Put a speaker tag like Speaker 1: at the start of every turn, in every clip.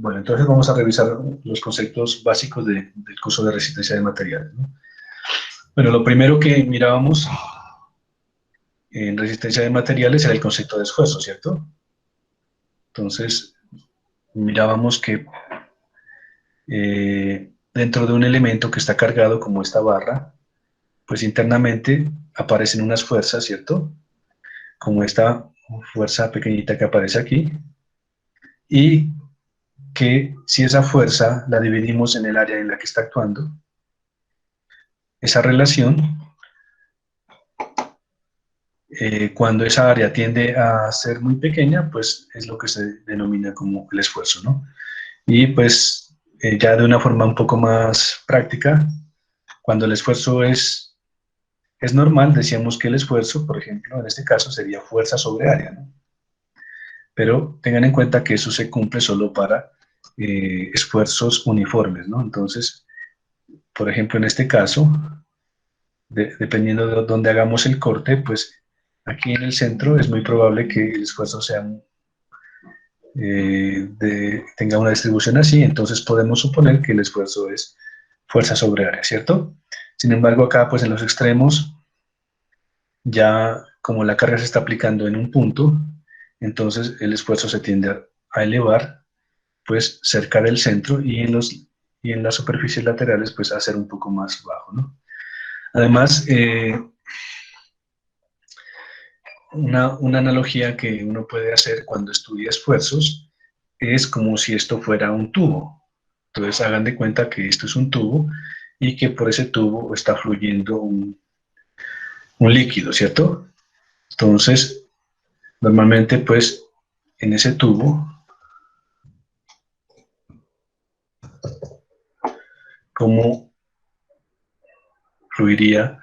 Speaker 1: Bueno, entonces vamos a revisar los conceptos básicos del curso de resistencia de materiales, ¿no? Bueno, lo primero que mirábamos en resistencia de materiales era el concepto de esfuerzo, ¿cierto? Entonces, mirábamos que dentro de un elemento que está cargado como esta barra, pues internamente aparecen unas fuerzas, ¿cierto? Como esta fuerza pequeñita que aparece aquí, y que si esa fuerza la dividimos en el área en la que está actuando, esa relación, cuando esa área tiende a ser muy pequeña, pues es lo que se denomina como el esfuerzo, ¿no? Y pues ya de una forma un poco más práctica, cuando el esfuerzo es normal, decíamos que el esfuerzo, por ejemplo, en este caso sería fuerza sobre área, ¿no? Pero tengan en cuenta que eso se cumple solo para esfuerzos uniformes, ¿no? Entonces, por ejemplo, en este caso, dependiendo de dónde hagamos el corte, pues aquí en el centro es muy probable que el esfuerzo sea tenga una distribución así, entonces podemos suponer que el esfuerzo es fuerza sobre área, ¿cierto? Sin embargo, acá pues en los extremos, ya como la carga se está aplicando en un punto, entonces el esfuerzo se tiende a elevar pues cerca del centro y en las superficies laterales pues a ser un poco más bajo, ¿no? Además, una analogía que uno puede hacer cuando estudia esfuerzos es como si esto fuera un tubo. Entonces hagan de cuenta que esto es un tubo y que por ese tubo está fluyendo un líquido, ¿cierto? Entonces, normalmente pues en ese tubo, ¿cómo fluiría?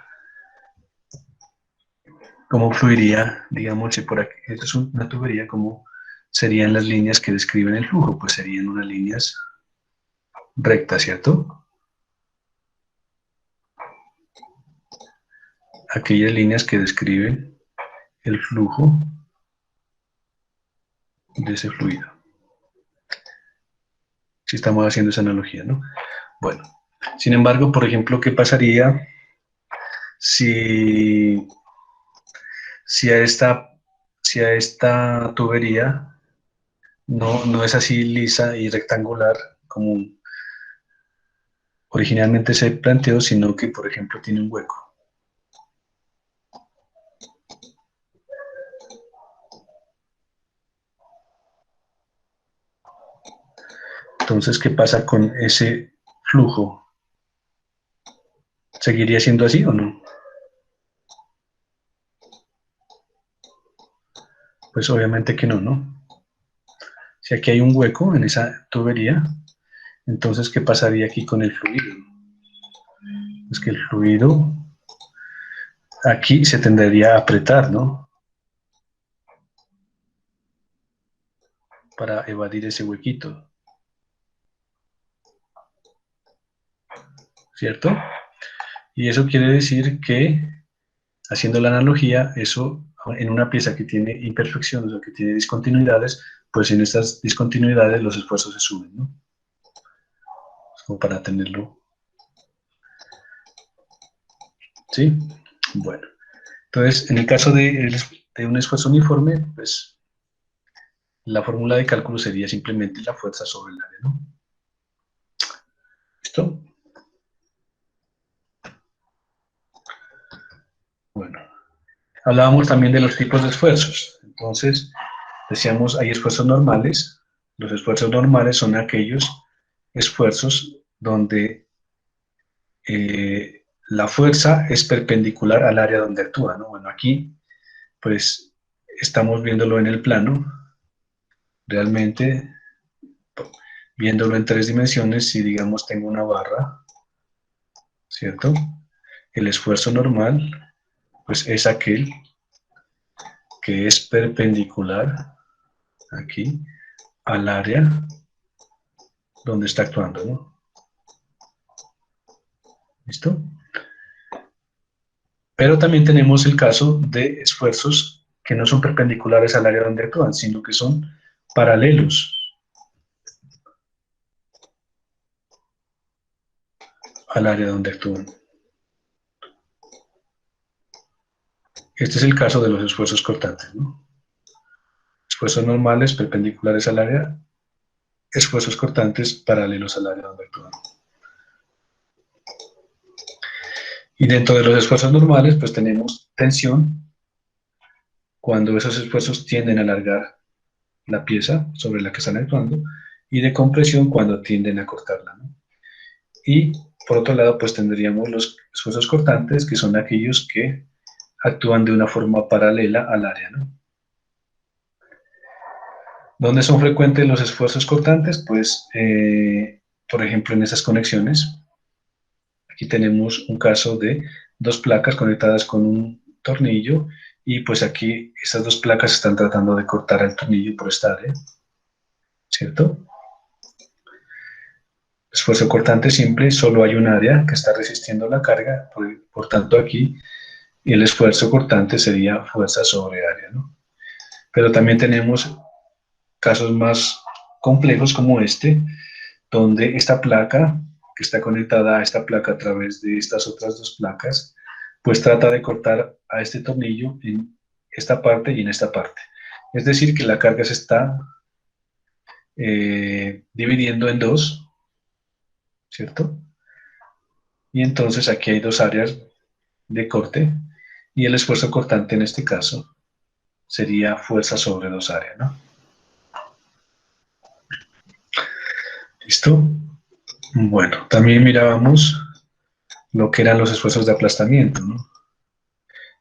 Speaker 1: ¿Cómo fluiría, digamos, si por aquí, esto es una tubería, cómo serían las líneas que describen el flujo? Pues serían unas líneas rectas, ¿cierto? Aquellas líneas que describen el flujo de ese fluido. Si estamos haciendo esa analogía, ¿no? Bueno, sin embargo, por ejemplo, ¿qué pasaría si, si, a, esta, si a esta tubería no es así lisa y rectangular como originalmente se planteó, sino que, por ejemplo, tiene un hueco? Entonces, ¿qué pasa con ese flujo? ¿Seguiría siendo así o no? Pues obviamente que no, ¿no? Si aquí hay un hueco en esa tubería, entonces, ¿qué pasaría aquí con el fluido? Es que el fluido aquí se tendería a apretar, ¿no? Para evadir ese huequito, ¿cierto? Y eso quiere decir que, haciendo la analogía, eso en una pieza que tiene imperfecciones o que tiene discontinuidades, pues en estas discontinuidades los esfuerzos se suben, ¿no? Como para tenerlo, ¿sí? Bueno, entonces, en el caso de un esfuerzo uniforme, pues la fórmula de cálculo sería simplemente la fuerza sobre el área, ¿no? ¿Listo? Bueno, hablábamos también de los tipos de esfuerzos. Entonces, decíamos, hay esfuerzos normales. Los esfuerzos normales son aquellos esfuerzos donde la fuerza es perpendicular al área donde actúa, ¿no? Bueno, aquí, pues, estamos viéndolo en el plano. Realmente, viéndolo en 3 dimensiones, si digamos tengo una barra, ¿cierto? El esfuerzo normal, pues es aquel que es perpendicular aquí al área donde está actuando, ¿no? ¿Listo? Pero también tenemos el caso de esfuerzos que no son perpendiculares al área donde actúan, sino que son paralelos. al área donde actúan. Este es el caso de los esfuerzos cortantes, ¿no? Esfuerzos normales perpendiculares al área, esfuerzos cortantes paralelos al área donde actúan. Y dentro de los esfuerzos normales, pues tenemos tensión, cuando esos esfuerzos tienden a alargar la pieza sobre la que están actuando, y de compresión cuando tienden a cortarla, ¿no? Y por otro lado, pues tendríamos los esfuerzos cortantes, que son aquellos que actúan de una forma paralela al área, ¿no? ¿Dónde son frecuentes los esfuerzos cortantes? Pues, por ejemplo, en esas conexiones. Aquí tenemos un caso de dos placas conectadas con un tornillo, y pues aquí estas dos placas están tratando de cortar el tornillo por esta área, ¿cierto? Esfuerzo cortante simple, solo hay un área que está resistiendo la carga, por tanto aquí el esfuerzo cortante sería fuerza sobre área, ¿no? Pero también tenemos casos más complejos como este, donde esta placa, que está conectada a esta placa a través de estas otras dos placas, pues trata de cortar a este tornillo en esta parte y en esta parte. Es decir, que la carga se está dividiendo en dos, ¿cierto? Y entonces aquí hay dos áreas de corte, y el esfuerzo cortante en este caso sería fuerza sobre dos áreas, ¿no? ¿Listo? Bueno, también mirábamos lo que eran los esfuerzos de aplastamiento, ¿no?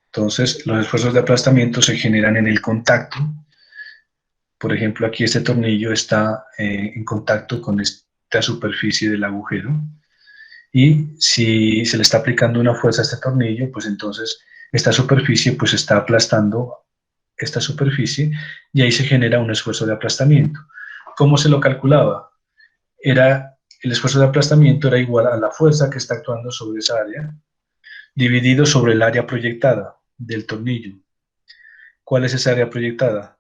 Speaker 1: Entonces, los esfuerzos de aplastamiento se generan en el contacto. Por ejemplo, aquí este tornillo está en contacto con esta superficie del agujero, y si se le está aplicando una fuerza a este tornillo, pues entonces esta superficie pues está aplastando esta superficie, y ahí se genera un esfuerzo de aplastamiento. ¿Cómo se lo calculaba? El esfuerzo de aplastamiento era igual a la fuerza que está actuando sobre esa área, dividido sobre el área proyectada del tornillo. ¿Cuál es esa área proyectada?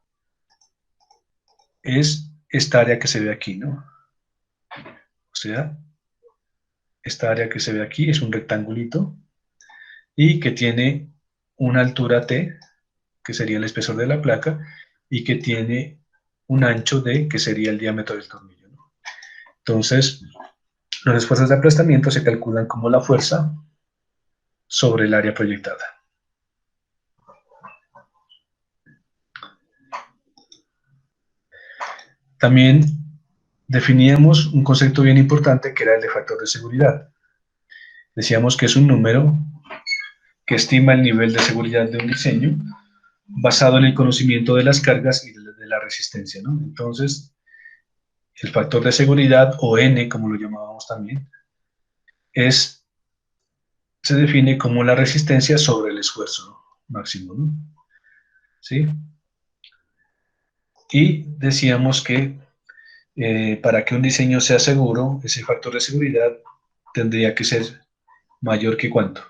Speaker 1: Es esta área que se ve aquí, ¿no? O sea, esta área que se ve aquí es un rectangulito, y que tiene una altura T, que sería el espesor de la placa, y que tiene un ancho D, que sería el diámetro del tornillo, ¿no? Entonces, los esfuerzos de aplastamiento se calculan como la fuerza sobre el área proyectada. También definíamos un concepto bien importante, que era el de factor de seguridad. Decíamos que es un número que estima el nivel de seguridad de un diseño basado en el conocimiento de las cargas y de la resistencia, ¿no? Entonces, el factor de seguridad, o N, como lo llamábamos también, se define como la resistencia sobre el esfuerzo máximo, ¿no? ¿Sí? Y decíamos que para que un diseño sea seguro, ese factor de seguridad tendría que ser mayor que ¿cuánto?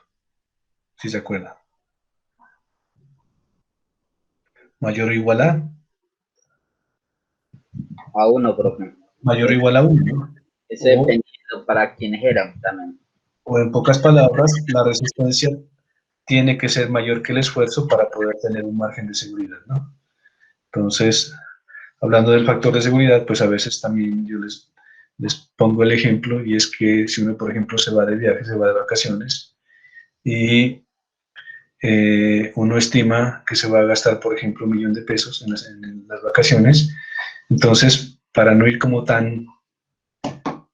Speaker 1: Si se acuerda. Mayor o igual a.
Speaker 2: A uno, profe.
Speaker 1: Mayor o igual a 1, ¿no?
Speaker 2: Eso
Speaker 1: O,
Speaker 2: dependiendo para quienes eran también.
Speaker 1: o en pocas palabras, la resistencia tiene que ser mayor que el esfuerzo para poder tener un margen de seguridad, ¿no? Entonces, hablando del factor de seguridad, pues a veces también yo les pongo el ejemplo, y es que si uno, por ejemplo, se va de viaje, se va de vacaciones, y uno estima que se va a gastar, por ejemplo, 1.000.000 de pesos en las vacaciones, entonces, para no ir como tan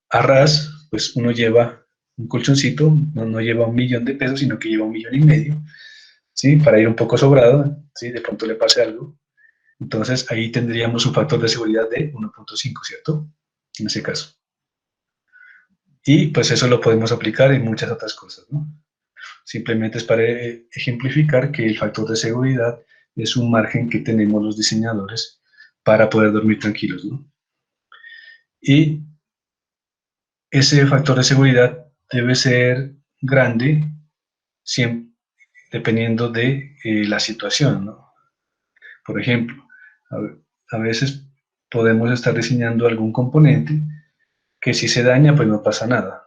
Speaker 1: a ras, pues uno lleva un colchoncito, no lleva 1.000.000 de pesos, sino que lleva 1.500.000, ¿sí? Para ir un poco sobrado, ¿sí? De pronto le pase algo. Entonces, ahí tendríamos un factor de seguridad de 1.5, ¿cierto? En ese caso. Y pues eso lo podemos aplicar en muchas otras cosas, ¿no? Simplemente es para ejemplificar que el factor de seguridad es un margen que tenemos los diseñadores para poder dormir tranquilos, ¿no? Y ese factor de seguridad debe ser grande, siempre, dependiendo de la situación, ¿no? Por ejemplo, a veces podemos estar diseñando algún componente que si se daña, pues no pasa nada,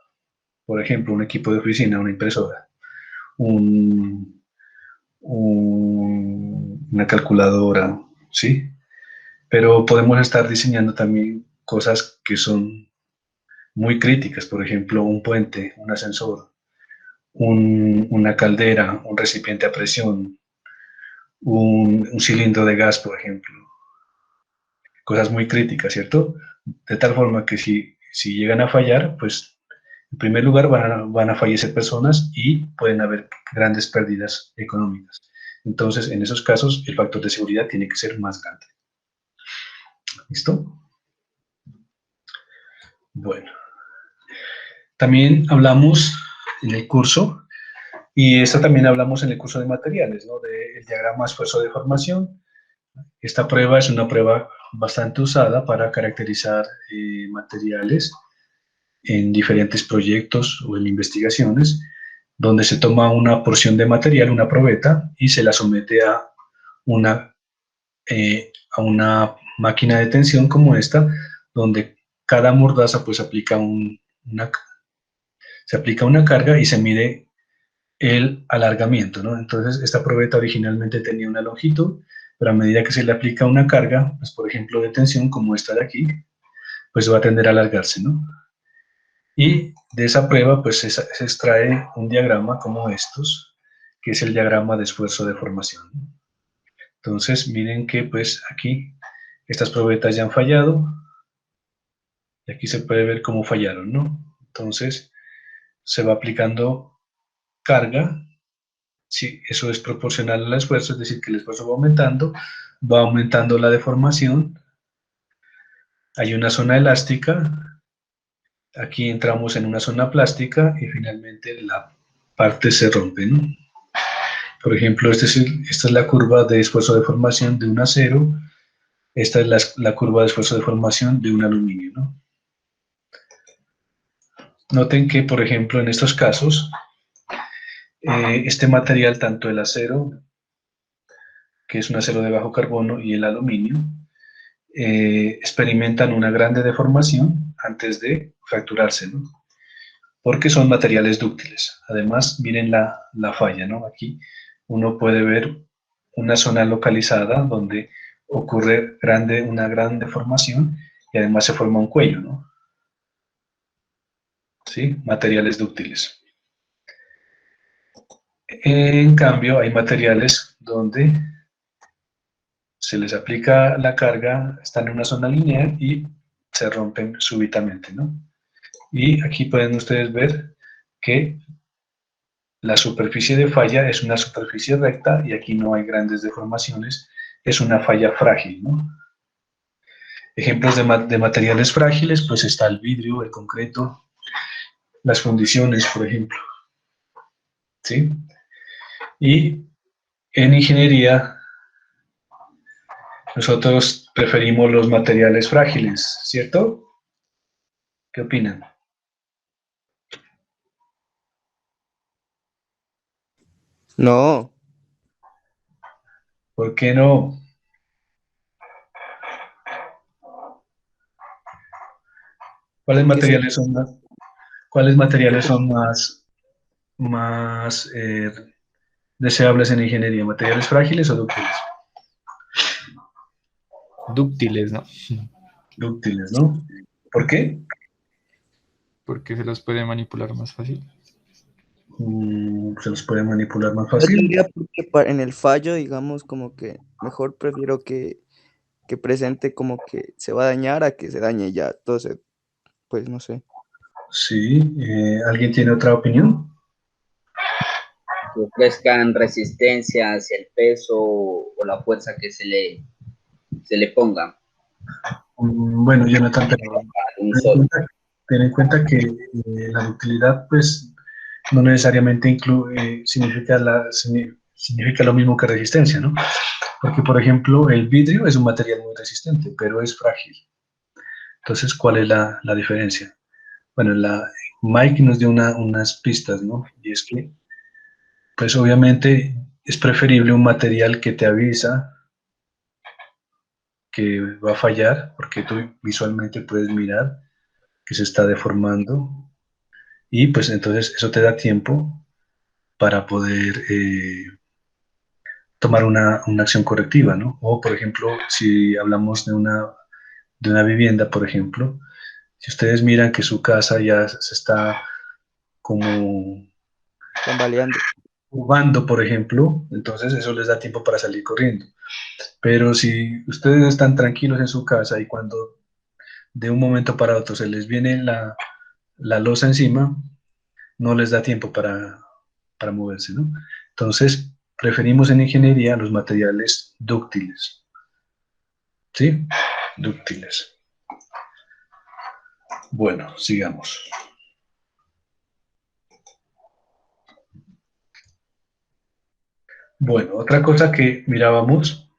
Speaker 1: por ejemplo, un equipo de oficina, una impresora, un, una calculadora, ¿sí? Pero podemos estar diseñando también cosas que son muy críticas, por ejemplo, un puente, un ascensor, una caldera, un recipiente a presión, un cilindro de gas, por ejemplo. Cosas muy críticas, ¿cierto? De tal forma que si llegan a fallar, pues en primer lugar van a fallecer personas y pueden haber grandes pérdidas económicas. Entonces, en esos casos, el factor de seguridad tiene que ser más grande. ¿Listo? Bueno, también hablamos en el curso, y esto también hablamos en el curso de materiales, ¿no? Del diagrama esfuerzo-deformación. Esta prueba es una prueba bastante usada para caracterizar materiales en diferentes proyectos o en investigaciones, donde se toma una porción de material, una probeta, y se la somete a una máquina de tensión como esta, donde cada mordaza pues se aplica una carga y se mide el alargamiento, ¿no? Entonces, esta probeta originalmente tenía una longitud, pero a medida que se le aplica una carga, pues por ejemplo de tensión como esta de aquí, pues va a tender a alargarse, ¿no? Y de esa prueba, pues se extrae un diagrama como estos, que es el diagrama de esfuerzo de formación. Entonces, miren que pues aquí estas probetas ya han fallado, y aquí se puede ver cómo fallaron, ¿no? Entonces, se va aplicando carga, si eso es proporcional al esfuerzo, es decir, que el esfuerzo va aumentando la deformación, hay una zona elástica, aquí entramos en una zona plástica y finalmente la parte se rompe, ¿no? Por ejemplo, esta es la curva de esfuerzo de formación de un acero, esta es la curva de esfuerzo de formación de un aluminio, ¿no? Noten que, por ejemplo, en estos casos, este material, tanto el acero, que es un acero de bajo carbono, y el aluminio, experimentan una grande deformación antes de fracturarse, ¿no? Porque son materiales dúctiles. Además, miren la falla, ¿no? Aquí uno puede ver una zona localizada donde ocurre una gran deformación y además se forma un cuello, ¿no? ¿Sí? Materiales dúctiles. En cambio, hay materiales donde se les aplica la carga, están en una zona lineal y se rompen súbitamente, ¿no? Y aquí pueden ustedes ver que la superficie de falla es una superficie recta y aquí no hay grandes deformaciones, es una falla frágil, ¿no? Ejemplos de materiales frágiles, pues está el vidrio, el concreto, las fundiciones, por ejemplo, ¿sí? Y en ingeniería, nosotros preferimos los materiales frágiles, ¿cierto? ¿Qué opinan?
Speaker 3: No,
Speaker 1: ¿Por qué no? ¿Cuáles
Speaker 3: porque se...
Speaker 1: materiales son más, cuáles materiales son más deseables en ingeniería? ¿Materiales frágiles o dúctiles?
Speaker 4: Dúctiles, ¿no?
Speaker 1: Dúctiles, ¿no? ¿Por qué?
Speaker 4: Porque se los puede manipular más fácil.
Speaker 1: Se los puede manipular más
Speaker 3: Yo
Speaker 1: fácil.
Speaker 3: diría porque en el fallo, digamos, como que mejor prefiero que presente como que se va a dañar a que se dañe ya. Entonces, pues no sé.
Speaker 1: Sí, ¿alguien tiene otra opinión?
Speaker 2: Que ofrezcan resistencia hacia el peso o la fuerza que se le ponga
Speaker 1: Bueno, Jonathan, pero
Speaker 2: a un
Speaker 1: ten en
Speaker 2: solo.
Speaker 1: cuenta, ten en cuenta que la ductilidad, pues, no necesariamente significa lo mismo que resistencia, ¿no? Porque, por ejemplo, el vidrio es un material muy resistente, pero es frágil. Entonces, ¿cuál es la diferencia? Bueno, Mike nos dio unas pistas, ¿no? Y es que, pues, obviamente es preferible un material que te avisa que va a fallar, porque tú visualmente puedes mirar que se está deformando Y pues entonces eso te da tiempo para poder tomar una acción correctiva, ¿no? O, por ejemplo, si hablamos de una vivienda, por ejemplo, si ustedes miran que su casa ya se está como
Speaker 3: Tambaleando.
Speaker 1: jugando, por ejemplo, entonces eso les da tiempo para salir corriendo. Pero si ustedes están tranquilos en su casa y cuando de un momento para otro se les viene la losa encima, no les da tiempo para moverse, ¿no? Entonces, preferimos en ingeniería los materiales dúctiles, ¿sí? Dúctiles. Bueno, sigamos. Bueno, otra cosa que mirábamos,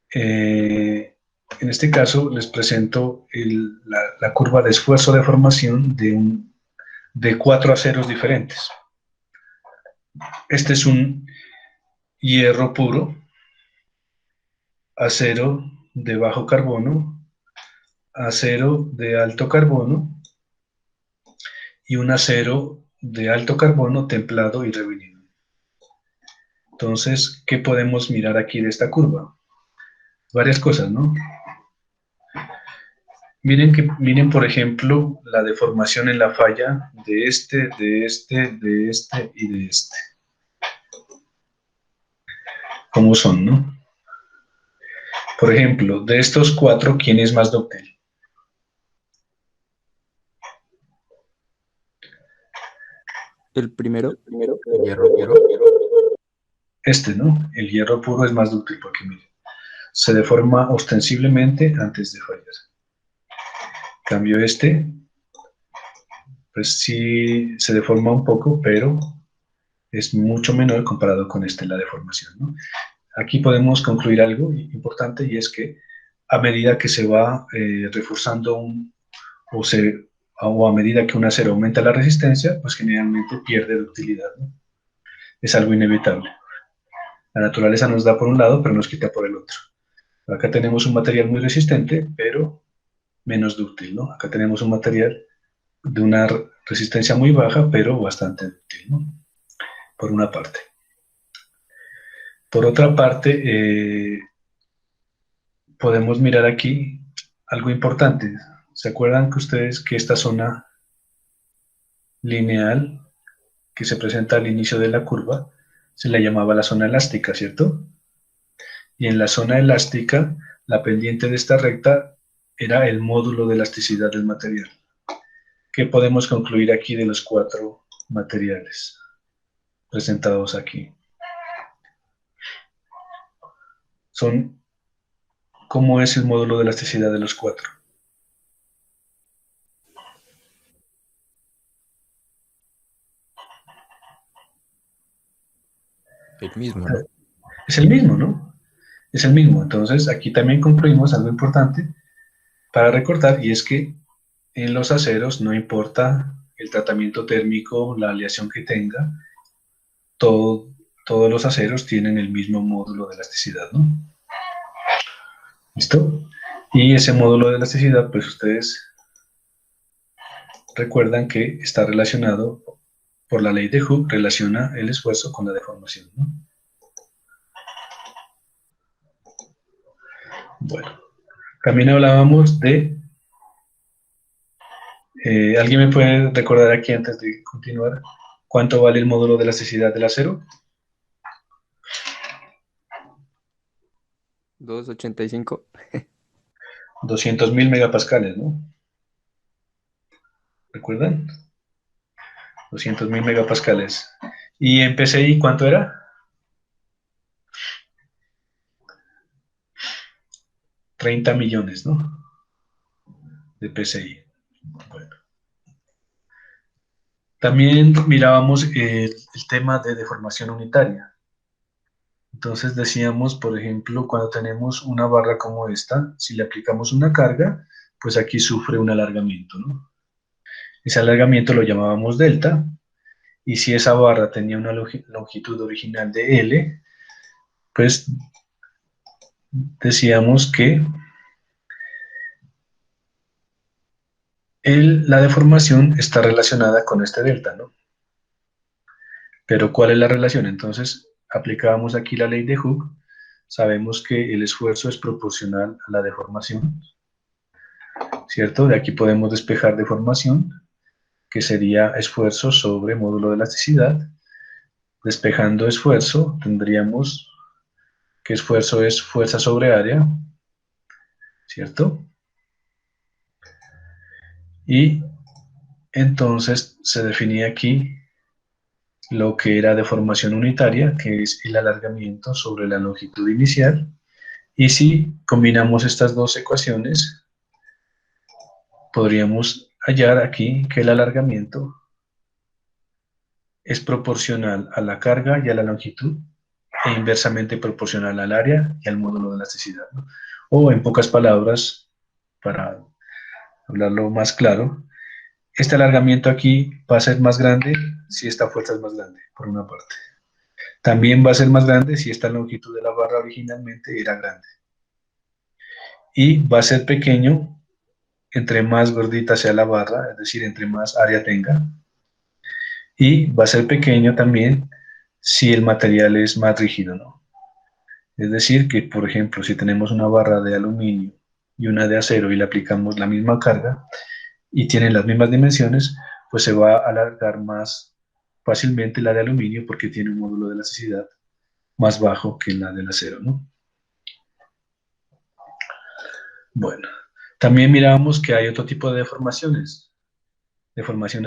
Speaker 1: en este caso les presento la curva de esfuerzo de formación de 4 aceros diferentes. Este es un hierro puro, acero de bajo carbono, acero de alto carbono y un acero de alto carbono templado y revenido. Entonces, ¿qué podemos mirar aquí de esta curva? Varias cosas, ¿no? Miren, por ejemplo, la deformación en la falla de este, de este, de este y de este. ¿Cómo son, no? Por ejemplo, de estos 4, ¿quién es más dúctil?
Speaker 3: El primero.
Speaker 4: Hierro.
Speaker 1: Este, ¿no? El hierro puro es más dúctil porque, miren, se deforma ostensiblemente antes de fallar. En cambio, este, pues sí se deforma un poco, pero es mucho menor comparado con este, la deformación, ¿no? Aquí podemos concluir algo importante y es que a medida que se va reforzando o a medida que un acero aumenta la resistencia, pues generalmente pierde ductilidad, ¿no? Es algo inevitable. La naturaleza nos da por un lado, pero nos quita por el otro. Acá tenemos un material muy resistente, pero menos dúctil, ¿no? Acá tenemos un material de una resistencia muy baja, pero bastante dúctil, ¿no? Por una parte. Por otra parte, podemos mirar aquí algo importante. ¿Se acuerdan que ustedes que esta zona lineal que se presenta al inicio de la curva se la llamaba la zona elástica, ¿cierto? Y en la zona elástica, la pendiente de esta recta era el módulo de elasticidad del material. ¿Qué podemos concluir aquí de los 4 materiales presentados aquí? Son, ¿cómo es el módulo de elasticidad de los 4?
Speaker 5: El mismo, ¿no?
Speaker 1: Es el mismo, ¿no? Es el mismo. Entonces, aquí también concluimos algo importante para recordar, y es que en los aceros no importa el tratamiento térmico, la aleación que tenga, todos los aceros tienen el mismo módulo de elasticidad, ¿no? ¿Listo? Y ese módulo de elasticidad, pues ustedes recuerdan que está relacionado por la ley de Hooke, relaciona el esfuerzo con la deformación, ¿no? Bueno, también hablábamos de... ¿alguien me puede recordar aquí antes de continuar cuánto vale el módulo de elasticidad del acero?
Speaker 3: 285.
Speaker 1: 200.000 megapascales, ¿no? ¿Recuerdan? 200.000 megapascales. ¿Y en PSI cuánto era? 30 millones, ¿no? De PSI. Bueno. También mirábamos el tema de deformación unitaria. Entonces decíamos, por ejemplo, cuando tenemos una barra como esta, si le aplicamos una carga, pues aquí sufre un alargamiento, ¿no? Ese alargamiento lo llamábamos delta, y si esa barra tenía una longitud original de L, pues decíamos que La deformación está relacionada con este delta, ¿no? Pero ¿cuál es la relación? Entonces, aplicábamos aquí la ley de Hooke, sabemos que el esfuerzo es proporcional a la deformación, ¿cierto? De aquí podemos despejar deformación, que sería esfuerzo sobre módulo de elasticidad. Despejando esfuerzo, tendríamos que esfuerzo es fuerza sobre área, ¿cierto? Y entonces se definía aquí lo que era deformación unitaria, que es el alargamiento sobre la longitud inicial. Y si combinamos estas dos ecuaciones, podríamos hallar aquí que el alargamiento es proporcional a la carga y a la longitud e inversamente proporcional al área y al módulo de elasticidad, ¿no? O en pocas palabras, para hablarlo más claro, este alargamiento aquí va a ser más grande si esta fuerza es más grande, por una parte. También va a ser más grande si esta longitud de la barra originalmente era grande. Y va a ser pequeño entre más gordita sea la barra, es decir, entre más área tenga. Y va a ser pequeño también si el material es más rígido, ¿no? Es decir, que por ejemplo, si tenemos una barra de aluminio y una de acero y le aplicamos la misma carga y tienen las mismas dimensiones, pues se va a alargar más fácilmente la de aluminio porque tiene un módulo de elasticidad más bajo que la del acero, ¿no? Bueno, también mirábamos que hay otro tipo de deformaciones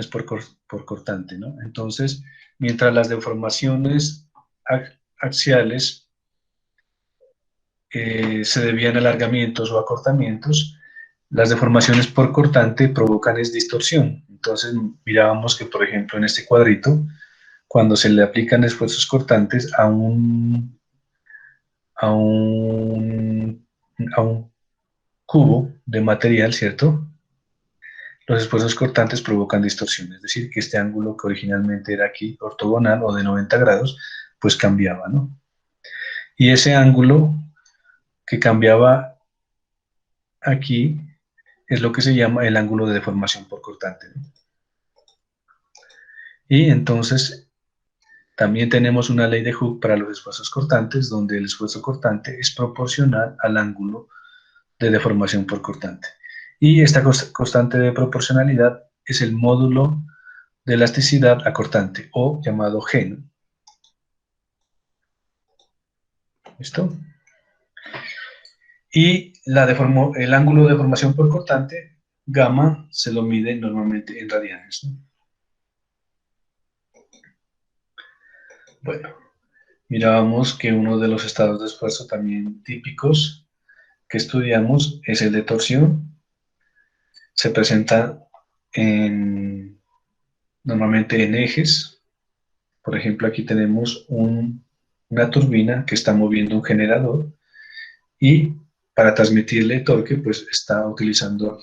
Speaker 1: por cortante, ¿no? Entonces, mientras las deformaciones axiales se debían a alargamientos o acortamientos, las deformaciones por cortante provocan es distorsión. Entonces, mirábamos que, por ejemplo, en este cuadrito, cuando se le aplican esfuerzos cortantes a un, a un cubo de material, ¿cierto? Los esfuerzos cortantes provocan distorsión, es decir, que este ángulo que originalmente era aquí ortogonal o de 90 grados, pues cambiaba, ¿no? Y ese ángulo que cambiaba aquí es lo que se llama el ángulo de deformación por cortante, ¿no? Y entonces también tenemos una ley de Hooke para los esfuerzos cortantes, donde el esfuerzo cortante es proporcional al ángulo de deformación por cortante. Y esta constante de proporcionalidad es el módulo de elasticidad acortante, o llamado G, ¿no? ¿Listo? Y el ángulo de deformación por cortante, gamma, se lo mide normalmente en radianes, ¿no? Bueno, mirábamos que uno de los estados de esfuerzo también típicos que estudiamos es el de torsión. Se presenta normalmente en ejes. Por ejemplo, aquí tenemos una turbina que está moviendo un generador y para transmitirle torque, pues se está utilizando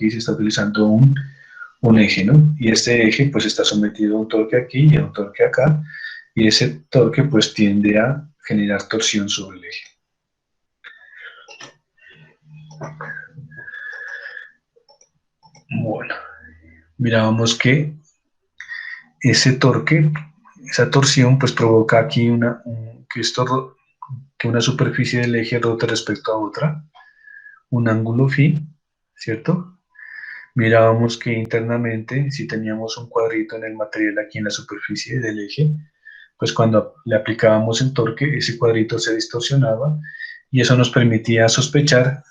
Speaker 1: un eje, ¿no? Y este eje pues está sometido a un torque aquí y a un torque acá, y ese torque pues tiende a generar torsión sobre el eje. Bueno, mirábamos que ese torque, esa torsión pues provoca aquí que una superficie del eje rote respecto a otra, un ángulo phi, ¿cierto? Mirábamos que internamente, si teníamos un cuadrito en el material aquí en la superficie del eje, pues cuando le aplicábamos el torque, ese cuadrito se distorsionaba y eso nos permitía sospechar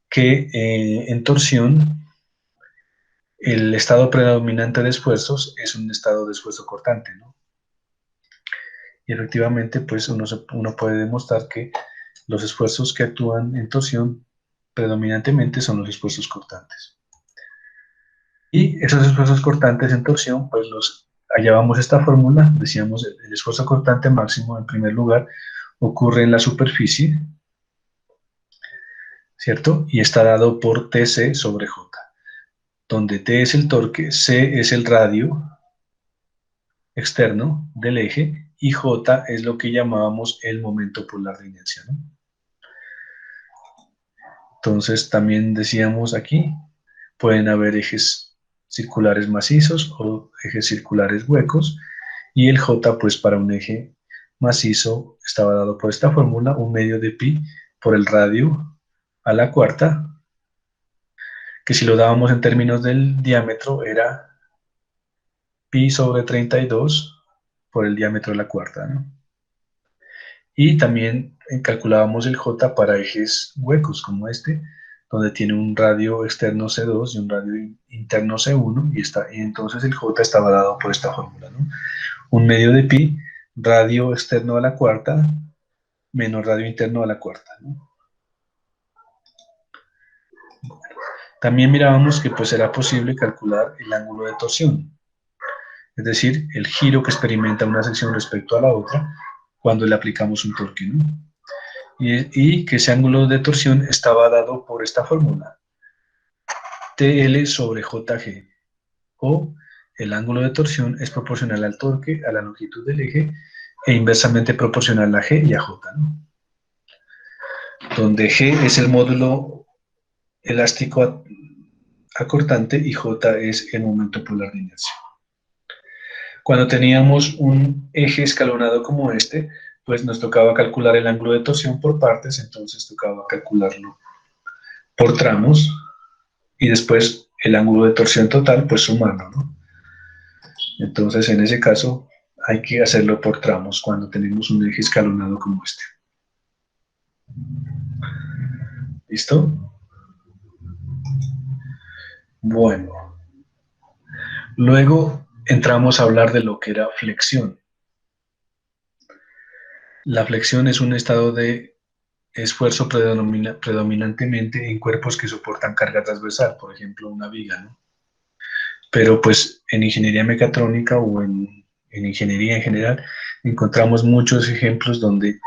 Speaker 1: que en torsión el estado predominante de esfuerzos es un estado de esfuerzo cortante, ¿no? Y efectivamente, pues uno puede demostrar que los esfuerzos que actúan en torsión predominantemente son los esfuerzos cortantes. Y esos esfuerzos cortantes en torsión, pues hallábamos esta fórmula, decíamos el esfuerzo cortante máximo en primer lugar ocurre en la superficie, ¿cierto? Y está dado por Tc sobre J, donde T es el torque, C es el radio externo del eje y J es lo que llamábamos el momento polar de inercia, ¿no? Entonces también decíamos aquí, pueden haber ejes circulares macizos o ejes circulares huecos, y el J, pues para un eje macizo estaba dado por esta fórmula, 1/2 de pi por el radio a la cuarta, que si lo dábamos en términos del diámetro era pi sobre 32 por el diámetro de la cuarta, ¿no? Y también calculábamos el J para ejes huecos como este, donde tiene un radio externo C2 y un radio interno C1, y entonces el J estaba dado por esta fórmula, ¿no? 1/2 de pi, radio externo a la cuarta, menos radio interno a la cuarta, ¿no? También mirábamos que pues era posible calcular el ángulo de torsión, es decir, el giro que experimenta una sección respecto a la otra cuando le aplicamos un torque, ¿no? Y que ese ángulo de torsión estaba dado por esta fórmula, TL sobre JG, o el ángulo de torsión es proporcional al torque, a la longitud del eje, e inversamente proporcional a G y a J, ¿no? Donde G es el módulo elástico acortante y J es el momento polar de inercia. Cuando teníamos un eje escalonado como este, pues nos tocaba calcular el ángulo de torsión por partes, entonces tocaba calcularlo por tramos, y después el ángulo de torsión total, pues sumarlo, ¿no? Entonces, en ese caso, hay que hacerlo por tramos cuando tenemos un eje escalonado como este. ¿Listo? Bueno. Luego entramos a hablar de lo que era flexión. La flexión es un estado de esfuerzo predominantemente en cuerpos que soportan carga transversal, por ejemplo, una viga, ¿no? Pero pues en ingeniería mecatrónica o en ingeniería en general encontramos muchos ejemplos donde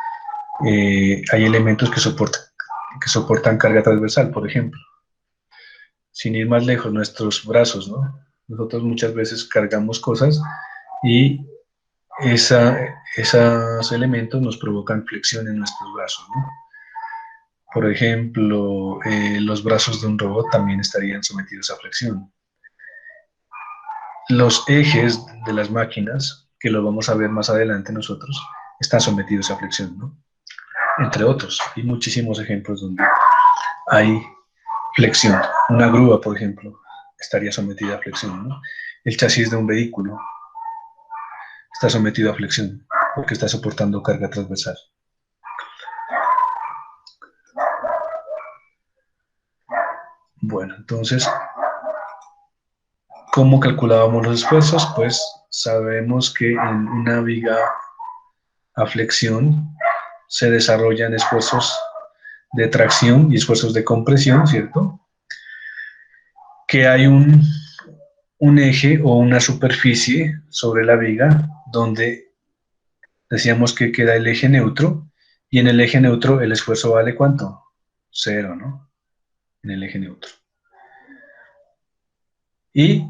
Speaker 1: hay elementos que soportan carga transversal, por ejemplo. Sin ir más lejos, nuestros brazos, ¿no? Nosotros muchas veces cargamos cosas y esos elementos nos provocan flexión en nuestros brazos, ¿no? Por ejemplo, los brazos de un robot también estarían sometidos a flexión. Los ejes de las máquinas, que lo vamos a ver más adelante nosotros, están sometidos a flexión, ¿no? Entre otros, hay muchísimos ejemplos donde hay flexión. Una grúa, por ejemplo, estaría sometida a flexión, ¿no? El chasis de un vehículo está sometido a flexión porque está soportando carga transversal. Bueno, entonces, ¿cómo calculábamos los esfuerzos? Pues sabemos que en una viga a flexión se desarrollan esfuerzos de tracción y esfuerzos de compresión, ¿cierto? Que hay un eje o una superficie sobre la viga donde decíamos que queda el eje neutro, y en el eje neutro el esfuerzo vale ¿cuánto? 0, ¿no? En el eje neutro. Y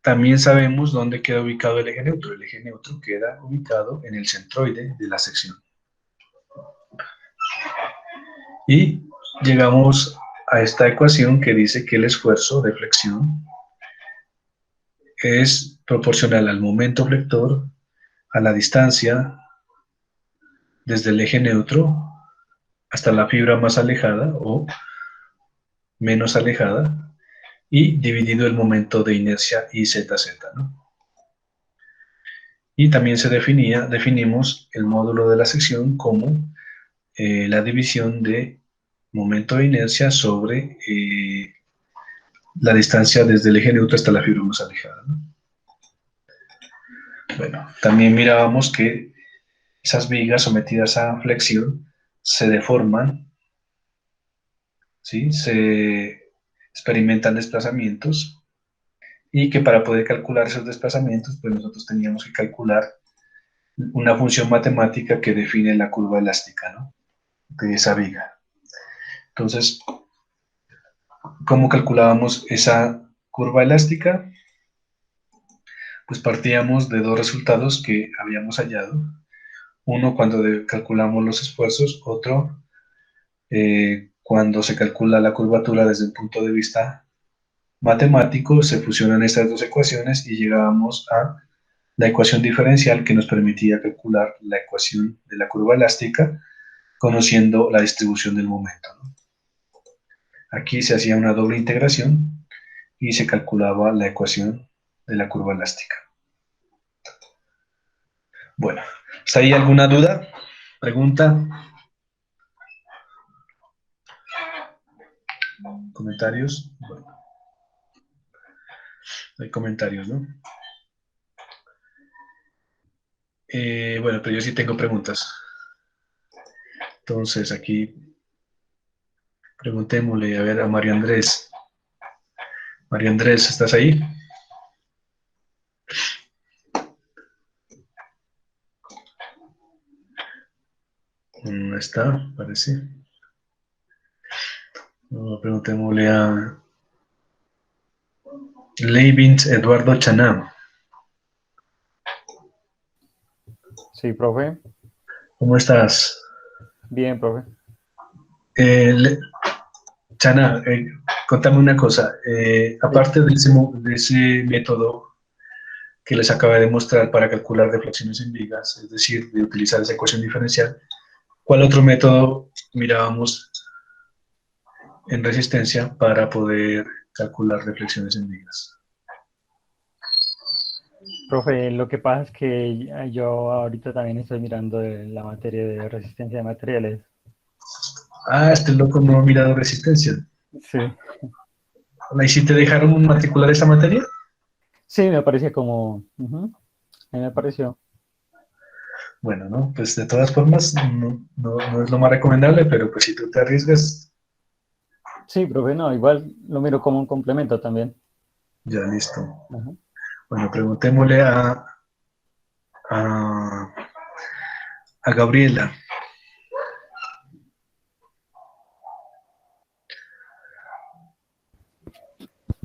Speaker 1: también sabemos dónde queda ubicado el eje neutro. El eje neutro queda ubicado en el centroide de la sección. Y llegamos a esta ecuación que dice que el esfuerzo de flexión es proporcional al momento flector, a la distancia desde el eje neutro hasta la fibra más alejada o menos alejada, y dividido el momento de inercia IZZ, ¿no? Y también definimos el módulo de la sección como la división de momento de inercia sobre la distancia desde el eje neutro hasta la fibra más alejada, ¿no? Bueno, también mirábamos que esas vigas sometidas a flexión se deforman, ¿sí? Se experimentan desplazamientos, y que para poder calcular esos desplazamientos, pues nosotros teníamos que calcular una función matemática que define la curva elástica, ¿no? De esa viga. Entonces, ¿cómo calculábamos esa curva elástica? Pues partíamos de dos resultados que habíamos hallado. Uno cuando calculamos los esfuerzos, otro cuando se calcula la curvatura desde un punto de vista matemático se fusionan estas dos ecuaciones y llegábamos a la ecuación diferencial que nos permitía calcular la ecuación de la curva elástica conociendo la distribución del momento, ¿no? Aquí se hacía una doble integración y se calculaba la ecuación de la curva elástica. Bueno, ¿está ahí alguna duda? ¿Pregunta? ¿Comentarios? Bueno, hay comentarios, ¿no? Bueno, pero yo sí tengo preguntas. Entonces, aquí preguntémosle, a ver, a Mario Andrés. Mario Andrés, ¿estás ahí? No está, parece. No, preguntémosle a Leibniz Eduardo Chanam.
Speaker 5: Sí, profe.
Speaker 1: ¿Cómo estás?
Speaker 5: Bien, profe.
Speaker 1: Chana, contame una cosa.
Speaker 5: Sí.
Speaker 1: Aparte de ese método que les acabé de mostrar para calcular deflexión en vigas, es decir, de utilizar esa ecuación diferencial, ¿cuál otro método mirábamos en resistencia para poder calcular reflexiones en vigas?
Speaker 5: Profe, lo que pasa es que yo ahorita también estoy mirando la materia de resistencia de materiales.
Speaker 1: Ah, este loco no ha mirado resistencia.
Speaker 5: Sí.
Speaker 1: ¿Y si te dejaron matricular esa materia?
Speaker 5: Sí, me parecía como... a mí me pareció.
Speaker 1: Bueno, no, pues de todas formas no es lo más recomendable, pero pues si tú te arriesgas,
Speaker 5: Sí, profe, no, igual lo miro como un complemento también.
Speaker 1: ya listo.
Speaker 5: Ajá.
Speaker 1: Bueno, preguntémosle a, a Gabriela.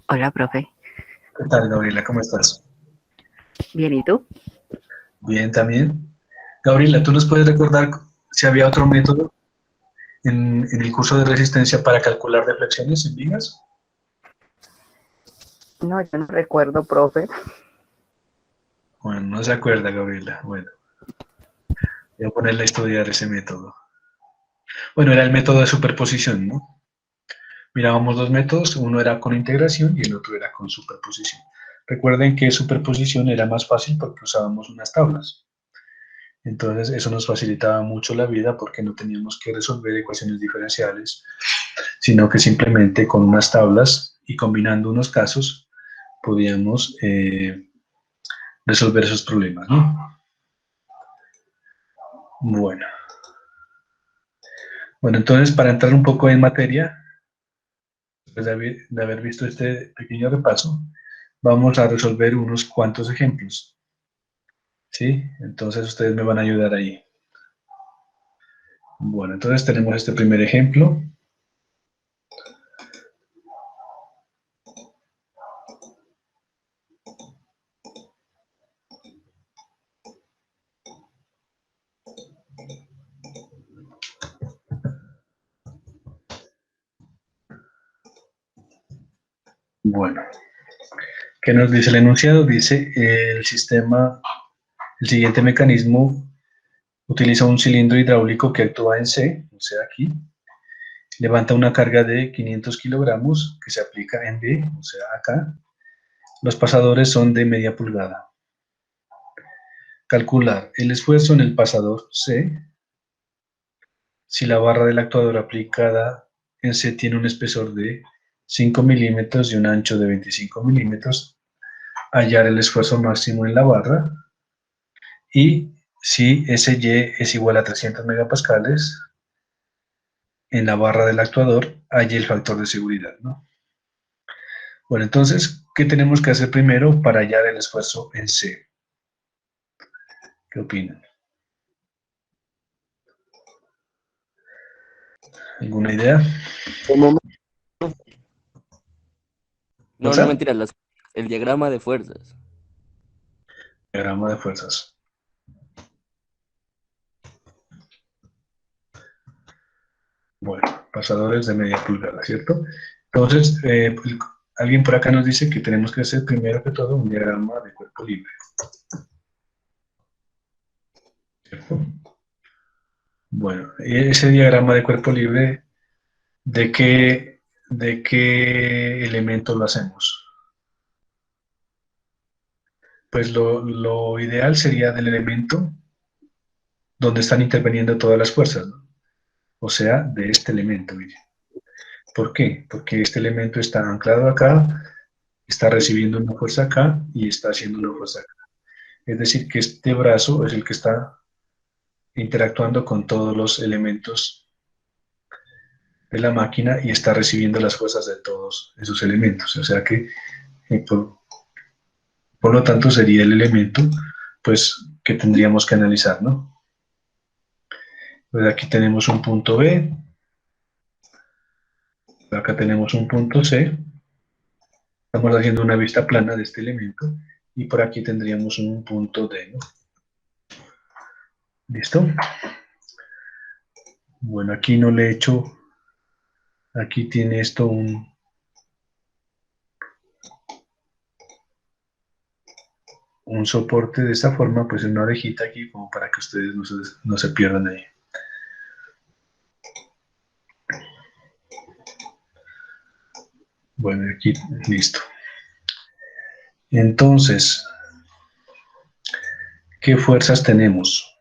Speaker 6: Hola, profe.
Speaker 1: ¿Qué tal, Gabriela? ¿Cómo estás?
Speaker 6: Bien, ¿y tú?
Speaker 1: Bien, también. Gabriela, ¿tú nos puedes recordar si había otro método en el curso de resistencia para calcular deflexiones en vigas?
Speaker 6: No, yo no recuerdo, profe.
Speaker 1: Bueno, no se acuerda, Gabriela. Bueno, voy a ponerle a estudiar ese método. Bueno, era el método de superposición, ¿no? Mirábamos dos métodos, uno era con integración y el otro era con superposición. Recuerden que superposición era más fácil porque usábamos unas tablas. Entonces, eso nos facilitaba mucho la vida porque no teníamos que resolver ecuaciones diferenciales, sino que simplemente con unas tablas y combinando unos casos podíamos resolver esos problemas, ¿no? Bueno. Bueno, entonces, para entrar un poco en materia, después de haber visto este pequeño repaso, vamos a resolver unos cuantos ejemplos, ¿sí? Entonces, ustedes me van a ayudar ahí. Bueno, entonces tenemos este primer ejemplo. Bueno, ¿qué nos dice el enunciado? Dice, el siguiente mecanismo utiliza un cilindro hidráulico que actúa en C, o sea, aquí, levanta una carga de 500 kilogramos que se aplica en B, o sea, acá. Los pasadores son de media pulgada. Calcular el esfuerzo en el pasador C. Si la barra del actuador aplicada en C tiene un espesor de 5 milímetros y un ancho de 25 milímetros, hallar el esfuerzo máximo en la barra. Y si SY es igual a 300 megapascales, en la barra del actuador hay el factor de seguridad, ¿no? Bueno, entonces, ¿qué tenemos que hacer primero para hallar el esfuerzo en C? ¿Qué opinan? ¿Alguna idea?
Speaker 3: No, no
Speaker 1: ¿Cosa?
Speaker 3: mentira, el diagrama de fuerzas.
Speaker 1: Diagrama de fuerzas. Bueno, pasadores de media pulgada, ¿cierto? Entonces, alguien por acá nos dice que tenemos que hacer primero que todo un diagrama de cuerpo libre. ¿Cierto? Bueno, ese diagrama de cuerpo libre, de qué elemento lo hacemos? Pues lo ideal sería del elemento donde están interviniendo todas las fuerzas, ¿no? O sea, de este elemento, miren. ¿Por qué? Porque este elemento está anclado acá, está recibiendo una fuerza acá y está haciendo una fuerza acá. Es decir, que este brazo es el que está interactuando con todos los elementos de la máquina y está recibiendo las fuerzas de todos esos elementos. O sea que, por lo tanto, sería el elemento pues, que tendríamos que analizar, ¿no? Pues aquí tenemos un punto B, acá tenemos un punto C, estamos haciendo una vista plana de este elemento, y por aquí tendríamos un punto D, ¿no? ¿Listo? Bueno, aquí no le he hecho, aquí tiene esto un soporte de esta forma, pues una orejita aquí, como para que ustedes no se pierdan ahí. Bueno, aquí, listo. Entonces, ¿qué fuerzas tenemos?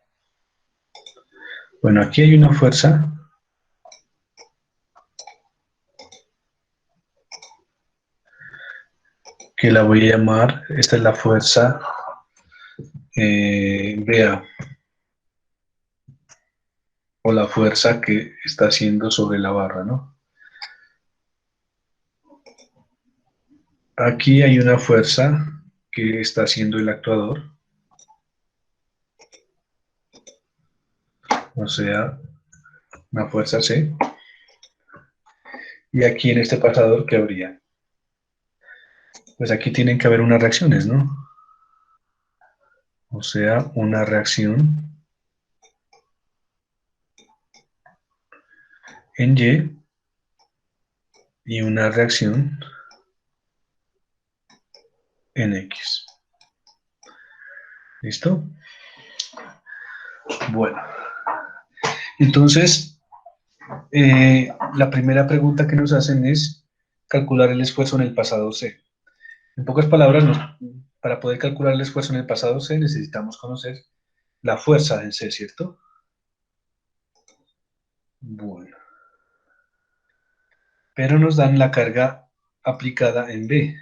Speaker 1: Bueno, aquí hay una fuerza que la voy a llamar, esta es la fuerza BA, o la fuerza que está haciendo sobre la barra, ¿no? Aquí hay una fuerza que está haciendo el actuador, o sea, una fuerza C. Y aquí en este pasador, ¿qué habría? Pues aquí tienen que haber unas reacciones, ¿no? O sea, una reacción en Y una reacción en X. ¿Listo? Bueno, entonces, la primera pregunta que nos hacen es calcular el esfuerzo en el pasado C. En pocas palabras, para poder calcular el esfuerzo en el pasado C necesitamos conocer la fuerza en C, ¿cierto? Bueno. Pero nos dan la carga aplicada en B.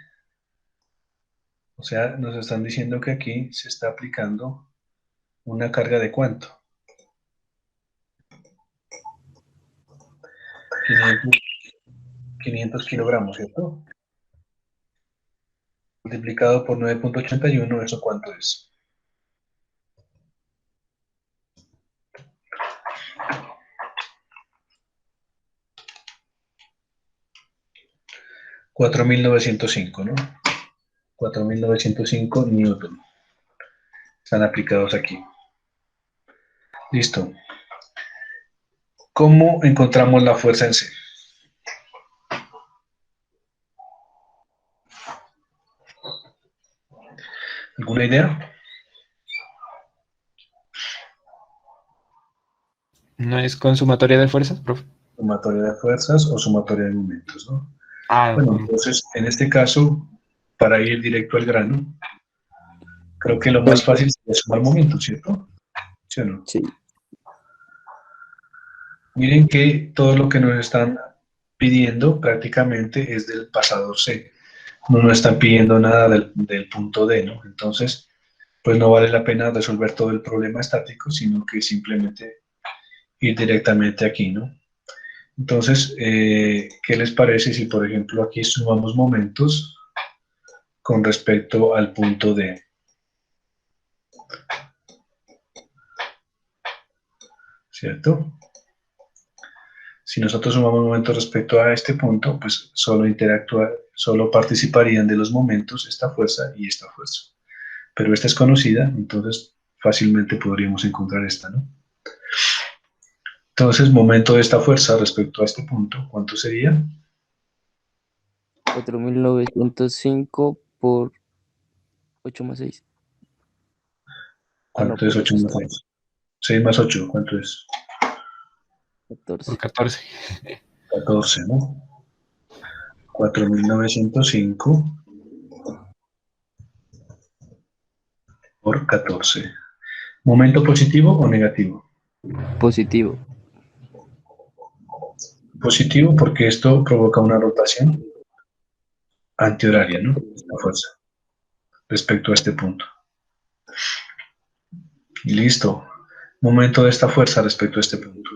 Speaker 1: O sea, nos están diciendo que aquí se está aplicando una carga de ¿cuánto? 500 kilogramos, ¿cierto? Multiplicado por 9.81, ¿eso cuánto es? $4.905, ¿no? 4.905 newton. Están aplicados aquí. Listo. ¿Cómo encontramos la fuerza en C? ¿Alguna idea?
Speaker 4: ¿No es con sumatoria de fuerzas, profe?
Speaker 1: Sumatoria de fuerzas o sumatoria de momentos, ¿no?
Speaker 4: Ah,
Speaker 1: Bueno, entonces, en este caso, para ir directo al grano, creo que lo más fácil es sumar momentos, ¿cierto? ¿Sí o no?
Speaker 3: Sí.
Speaker 1: Miren que todo lo que nos están pidiendo prácticamente es del pasador C. No nos están pidiendo nada del punto D, ¿no? Entonces, pues no vale la pena resolver todo el problema estático, sino que simplemente ir directamente aquí, ¿no? Entonces, ¿qué les parece si, por ejemplo, aquí sumamos momentos con respecto al punto D? ¿Cierto? Si nosotros sumamos momentos respecto a este punto, pues solo participarían de los momentos esta fuerza y esta fuerza. Pero esta es conocida, entonces fácilmente podríamos encontrar esta, ¿no? Entonces, momento de esta fuerza respecto a este punto, ¿cuánto sería?
Speaker 3: 4.905 por 8 más 6. No,
Speaker 1: ¿Cuánto es
Speaker 3: por
Speaker 1: 8
Speaker 3: 8
Speaker 1: más
Speaker 3: está
Speaker 1: 6? 6 más 8, ¿cuánto es?
Speaker 4: Por
Speaker 3: 14.
Speaker 4: 14.
Speaker 1: 14, ¿no? 4.905 por 14. ¿Momento positivo o negativo?
Speaker 3: Positivo.
Speaker 1: Positivo porque esto provoca una rotación antihoraria, ¿no? La fuerza respecto a este punto. Y listo. Momento de esta fuerza respecto a este punto.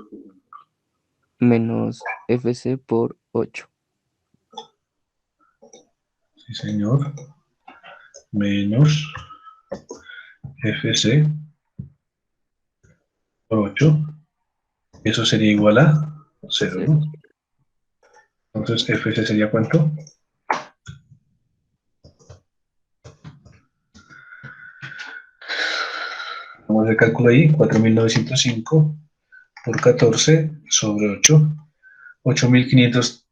Speaker 3: Menos FC por 8.
Speaker 1: Sí, señor. Menos FC por 8. Eso sería igual a 0,
Speaker 3: 0.
Speaker 1: ¿no? Entonces, FC sería ¿cuánto? Vamos a hacer cálculo ahí. 4.905 por 14 sobre 8. 8.583.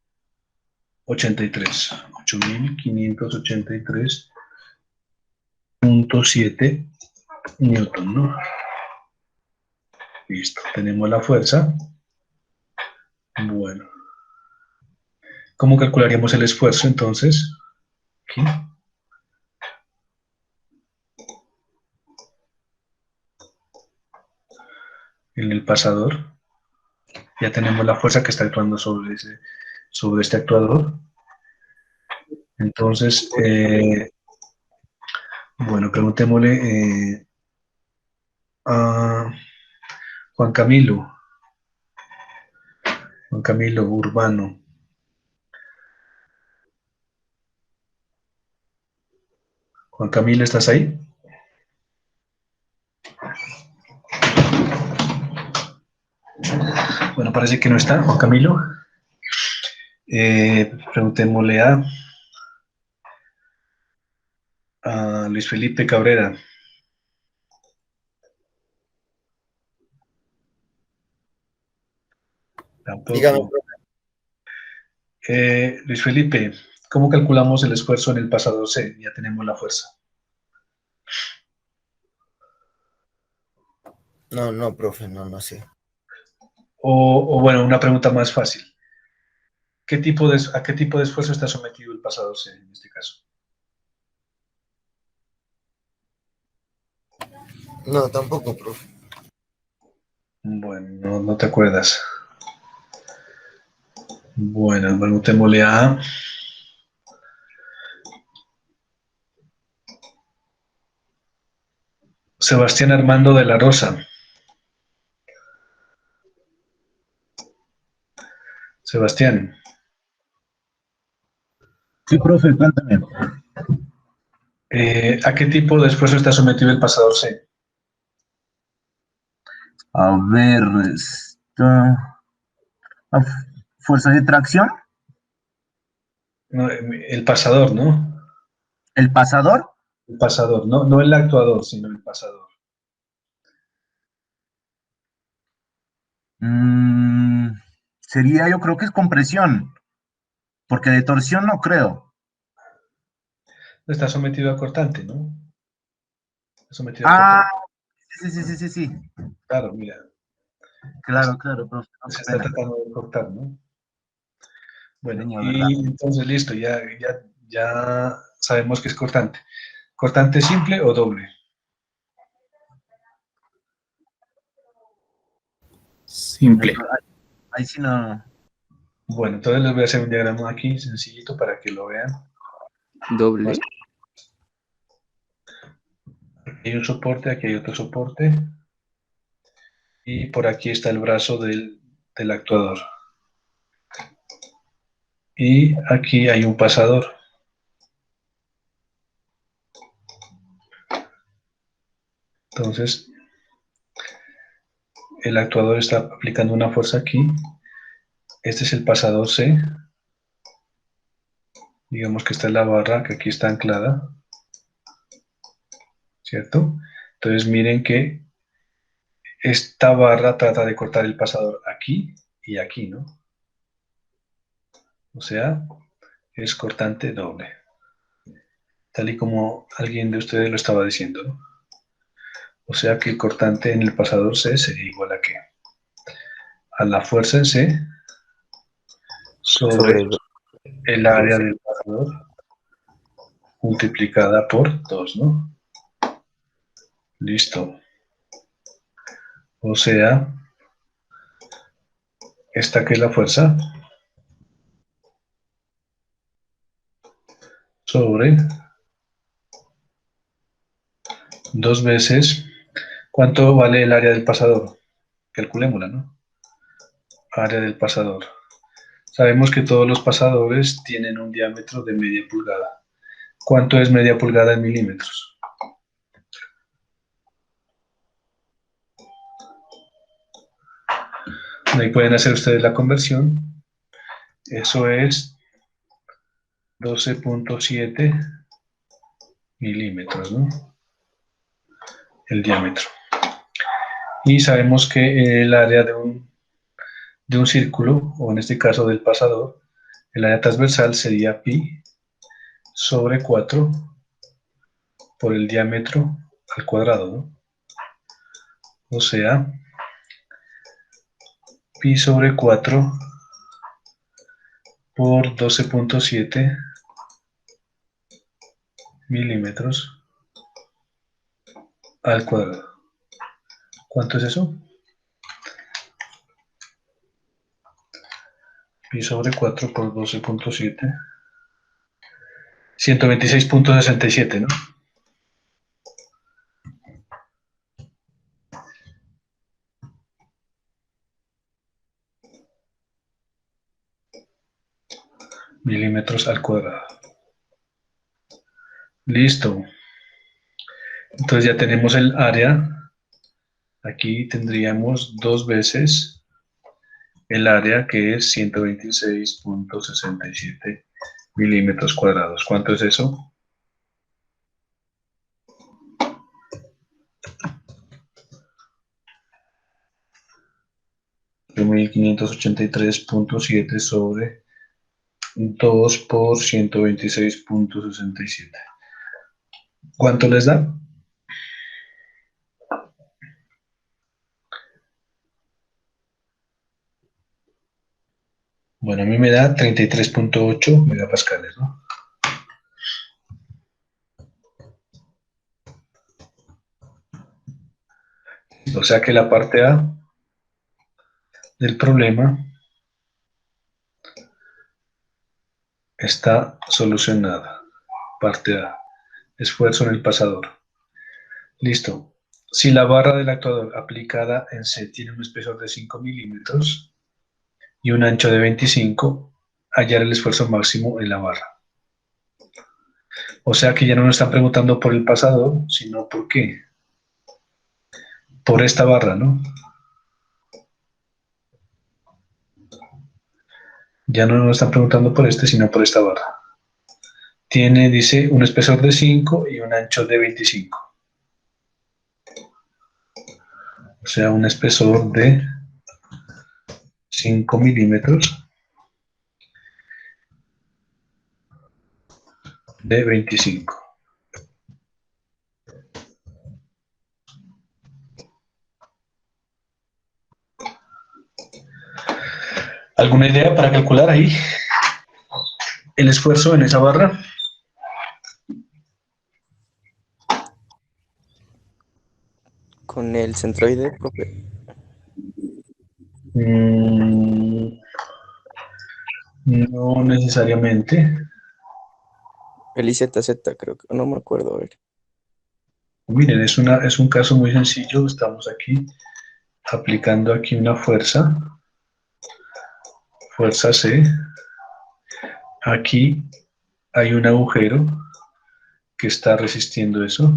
Speaker 1: 8.583.7 newton, ¿no? Listo. Tenemos la fuerza. Bueno. ¿Cómo calcularíamos el esfuerzo entonces? Aquí. En el pasador. Ya tenemos la fuerza que está actuando sobre este actuador. Entonces, bueno, preguntémosle a Juan Camilo. Juan Camilo Urbano. Juan Camilo, ¿estás ahí? Bueno, parece que no está, Juan Camilo. Preguntémosle a Luis Felipe Cabrera.
Speaker 7: Dígame,
Speaker 1: Tampoco. Luis Felipe, ¿cómo calculamos el esfuerzo en el pasador C? Ya tenemos la fuerza.
Speaker 7: no, profe, no sé.
Speaker 1: O bueno, una pregunta más fácil. ¿A qué tipo de esfuerzo está sometido el pasador C en este caso?
Speaker 7: No, tampoco, profe.
Speaker 1: Bueno, no te acuerdas. Bueno, preguntémosle a Sebastián Armando de la Rosa. Sebastián,
Speaker 8: Sí, profe, cuéntame.
Speaker 1: ¿a qué tipo de esfuerzo está sometido el pasador C?
Speaker 8: A ver, a fuerza de tracción,
Speaker 1: No, el pasador, ¿no?
Speaker 8: el pasador,
Speaker 1: El pasador, no el actuador, sino el pasador.
Speaker 8: mm, sería, yo creo que es compresión, porque de torsión no creo.
Speaker 1: Está sometido a cortante, ¿no? Está sometido a
Speaker 8: Ah,
Speaker 1: cortante.
Speaker 8: sí.
Speaker 1: Claro, mira,
Speaker 8: Claro, profe, no,
Speaker 1: se
Speaker 8: qué
Speaker 1: está
Speaker 8: pena.
Speaker 1: tratando de cortar, ¿no?
Speaker 8: Sí,
Speaker 1: Bueno,
Speaker 8: señor, ¿verdad?
Speaker 1: y entonces listo, ya sabemos que es cortante. ¿Cortante simple o doble?
Speaker 8: Ahí,
Speaker 9: Simple.
Speaker 8: ahí sí no.
Speaker 1: Bueno, entonces les voy a hacer un diagrama aquí sencillito para que lo vean.
Speaker 3: Doble.
Speaker 1: Aquí hay un soporte, aquí hay otro soporte. Y por aquí está el brazo del actuador. Y aquí hay un pasador. Entonces, el actuador está aplicando una fuerza aquí. Este es el pasador C. Digamos que esta es la barra que aquí está anclada. ¿Cierto? Entonces miren que esta barra trata de cortar el pasador aquí y aquí, ¿no? O sea, es cortante doble, tal y como alguien de ustedes lo estaba diciendo, ¿no? O sea que el cortante en el pasador C sería igual a ¿qué? A la fuerza en C sobre
Speaker 3: Sobre
Speaker 1: el área del pasador multiplicada por 2, ¿no? Listo. O sea, esta que es la fuerza sobre 2 veces, ¿cuánto vale el área del pasador? Calculémosla, ¿no? Área del pasador. Sabemos que todos los pasadores tienen un diámetro de media pulgada. ¿Cuánto es media pulgada en milímetros? Ahí pueden hacer ustedes la conversión. Eso es 12.7 milímetros, ¿no? El diámetro. Y sabemos que el área de un círculo, o en este caso del pasador, el área transversal sería pi sobre 4 por el diámetro al cuadrado, ¿no? O sea, pi sobre 4 por 12.7 milímetros al cuadrado. ¿Cuánto es eso? Pi sobre 4 por 12.7. 126.67, ¿no? Milímetros al cuadrado. Listo. Entonces ya tenemos el área. Aquí tendríamos 2 veces el área, que es 126.67 milímetros cuadrados. ¿Cuánto es eso? De 1583.7 sobre 2 por 126.67. ¿Cuánto les da? Bueno, a mí me da 33.8 megapascales, ¿no? O sea que la parte A del problema está solucionada. Parte A, esfuerzo en el pasador. Listo. Si la barra del actuador aplicada en C tiene un espesor de 5 milímetros y un ancho de 25, hallar el esfuerzo máximo en la barra. O sea que ya no nos están preguntando por el pasador, sino por qué. Por esta barra, ¿no? Ya no nos están preguntando por este, sino por esta barra. Tiene, dice, un espesor de 5 y un ancho de 25. O sea, un espesor de 5 milímetros de 25. ¿Alguna idea para calcular ahí el esfuerzo en esa barra?
Speaker 3: con el centroide, profe.
Speaker 1: No necesariamente.
Speaker 3: El IZZ, creo que, no me acuerdo, a ver.
Speaker 1: Miren, es un caso muy sencillo. Estamos aquí aplicando aquí una fuerza C. Aquí hay un agujero que está resistiendo eso,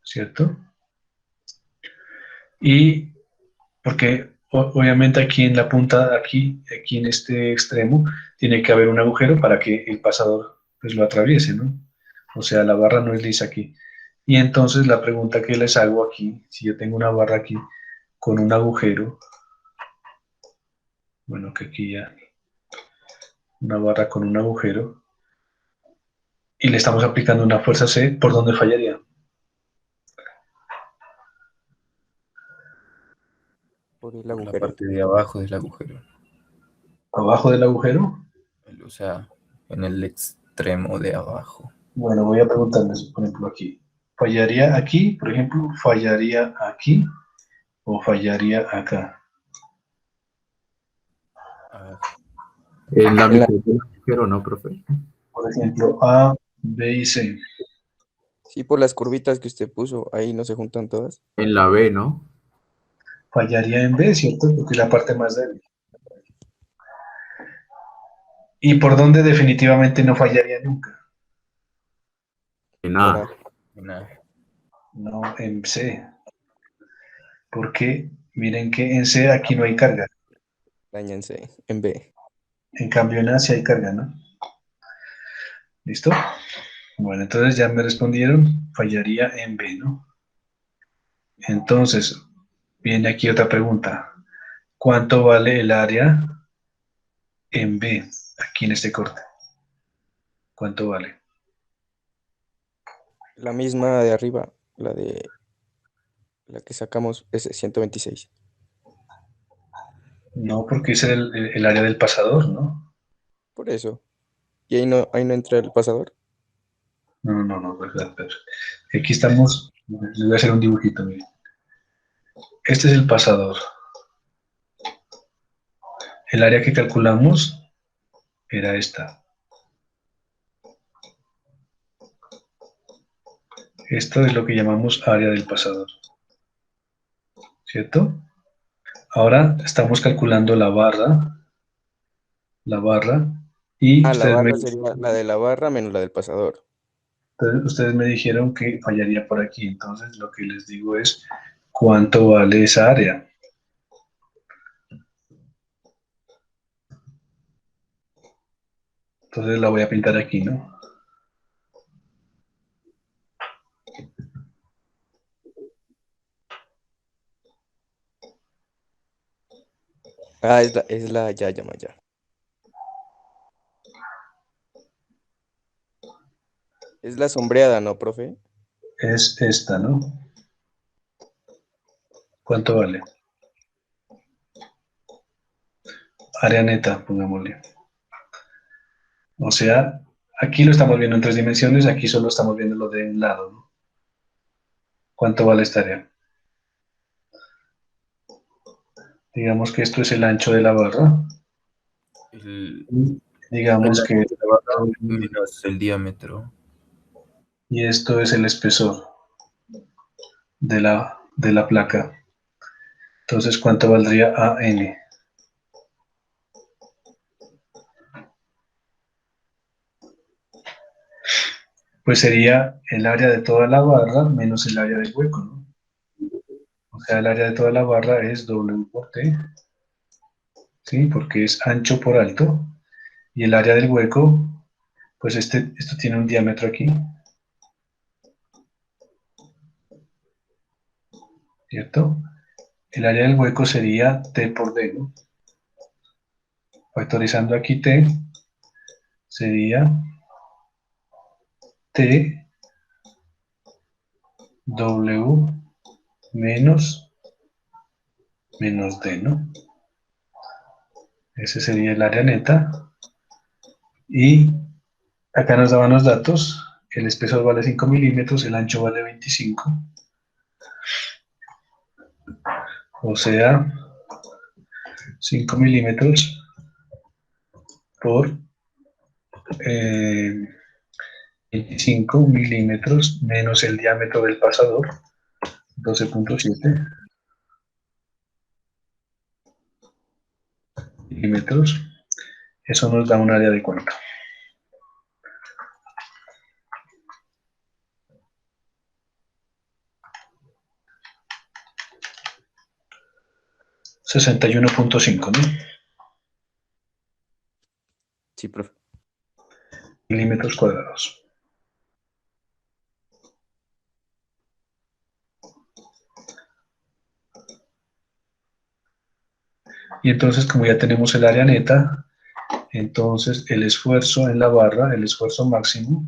Speaker 1: ¿cierto? Y porque obviamente aquí en la punta, aquí en este extremo, tiene que haber un agujero para que el pasador pues lo atraviese, ¿no? O sea, la barra no es lisa aquí. Y entonces la pregunta que les hago aquí, si yo tengo una barra aquí con un agujero, Bueno, que aquí ya una barra con un agujero y le estamos aplicando una fuerza C, ¿por dónde fallaría?
Speaker 3: Por el
Speaker 9: Por la
Speaker 3: agujero.
Speaker 9: parte de abajo del agujero.
Speaker 1: ¿Abajo del agujero?
Speaker 9: O sea, en el extremo de abajo.
Speaker 1: Bueno, voy a preguntarles, por ejemplo, aquí. ¿Fallaría aquí, por ejemplo? ¿Fallaría aquí o fallaría acá?
Speaker 9: Ah,
Speaker 10: En la
Speaker 3: En la-
Speaker 10: mitad del agujero, ¿no, profe?
Speaker 1: Por ejemplo, A, B y C.
Speaker 3: sí, por las curvitas que usted puso, ahí no se juntan todas.
Speaker 10: En la B, ¿no?
Speaker 1: Fallaría en B, ¿cierto? Porque es la parte más débil. ¿Y por dónde definitivamente no fallaría nunca?
Speaker 10: En
Speaker 3: En
Speaker 10: A.
Speaker 3: A.
Speaker 9: una-
Speaker 1: No, en C. Porque miren que en C aquí no hay carga.
Speaker 3: Dañense. En B.
Speaker 1: En cambio en A sí hay carga, ¿no? ¿Listo? Bueno, entonces ya me respondieron, fallaría en B, ¿no? Entonces, viene aquí otra pregunta. ¿Cuánto vale el área en B, aquí en este corte? ¿Cuánto vale?
Speaker 3: La misma de arriba, la que sacamos, es 126.
Speaker 1: No, porque ese es el área del pasador, ¿no?
Speaker 3: Por eso. Y ahí no entra el pasador.
Speaker 1: No, no, no, verdad, pero aquí estamos, les voy a hacer un dibujito, miren. Este es el pasador. El área que calculamos era esta. Esto es lo que llamamos área del pasador, ¿cierto? Ahora estamos calculando la barra, y
Speaker 3: Ah, la barra sería la de la barra menos la del pasador.
Speaker 1: ustedes me dijeron que fallaría por aquí, entonces lo que les digo es cuánto vale esa área. Entonces la voy a pintar aquí, ¿no?
Speaker 3: Ah, ya, ya, ya. Es la sombreada, ¿no, profe?
Speaker 1: Es esta, ¿no? ¿Cuánto vale? Área neta, pongámosle. O sea, aquí lo estamos viendo en 3 dimensiones, aquí solo estamos viendo lo de un lado, ¿no? ¿Cuánto vale esta área? Digamos que esto es el ancho de la barra.
Speaker 9: el,
Speaker 1: Digamos
Speaker 9: el
Speaker 1: que
Speaker 9: ancho de la barra menos el diámetro.
Speaker 1: y esto es el espesor de la placa. Entonces, ¿cuánto valdría AN? Pues sería el área de toda la barra menos el área del hueco, ¿no? O sea, el área de toda la barra es W por T, ¿sí? Porque es ancho por alto. Y el área del hueco, pues esto tiene un diámetro aquí, ¿cierto? El área del hueco sería T por D, ¿no? Factorizando aquí T, sería T W menos D, ¿no? Ese sería el área neta. Y acá nos daban los datos. El espesor vale 5 milímetros, el ancho vale 25. O sea, 5 milímetros por 25 milímetros menos el diámetro del pasador, 12,7 milímetros. Eso nos da un área de cuánto. 61,5, ¿no?
Speaker 3: Sí, profe.
Speaker 1: Milímetros cuadrados. Y entonces, como ya tenemos el área neta, entonces el esfuerzo en la barra, el esfuerzo máximo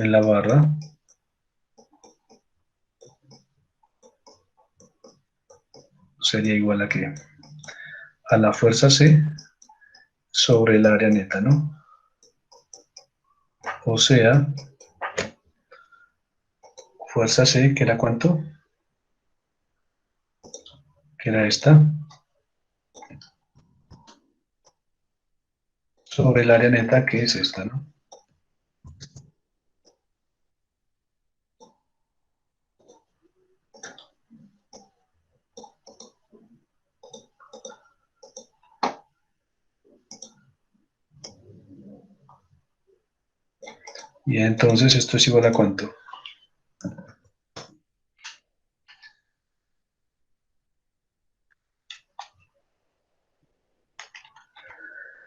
Speaker 1: en la barra, sería igual a ¿qué? A la fuerza C sobre el área neta, ¿no? O sea, fuerza C, que era ¿cuánto? Que era esta, sobre el área neta, que es esta, ¿no? Y entonces esto es igual a ¿cuánto?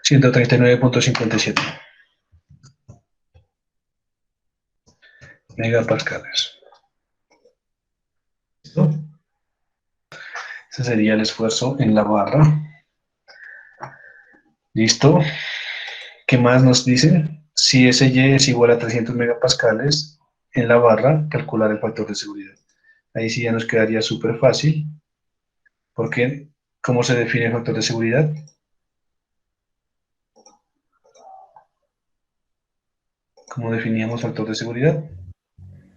Speaker 1: ...139.57 megapascales. ¿Listo? Ese sería el esfuerzo en la barra. ¿Listo? ¿Qué más nos dicen? Si SY es igual a 300 megapascales en la barra, calcular el factor de seguridad. Ahí sí ya nos quedaría súper fácil, porque ¿cómo se define el factor de seguridad? ¿Cómo definíamos factor de seguridad?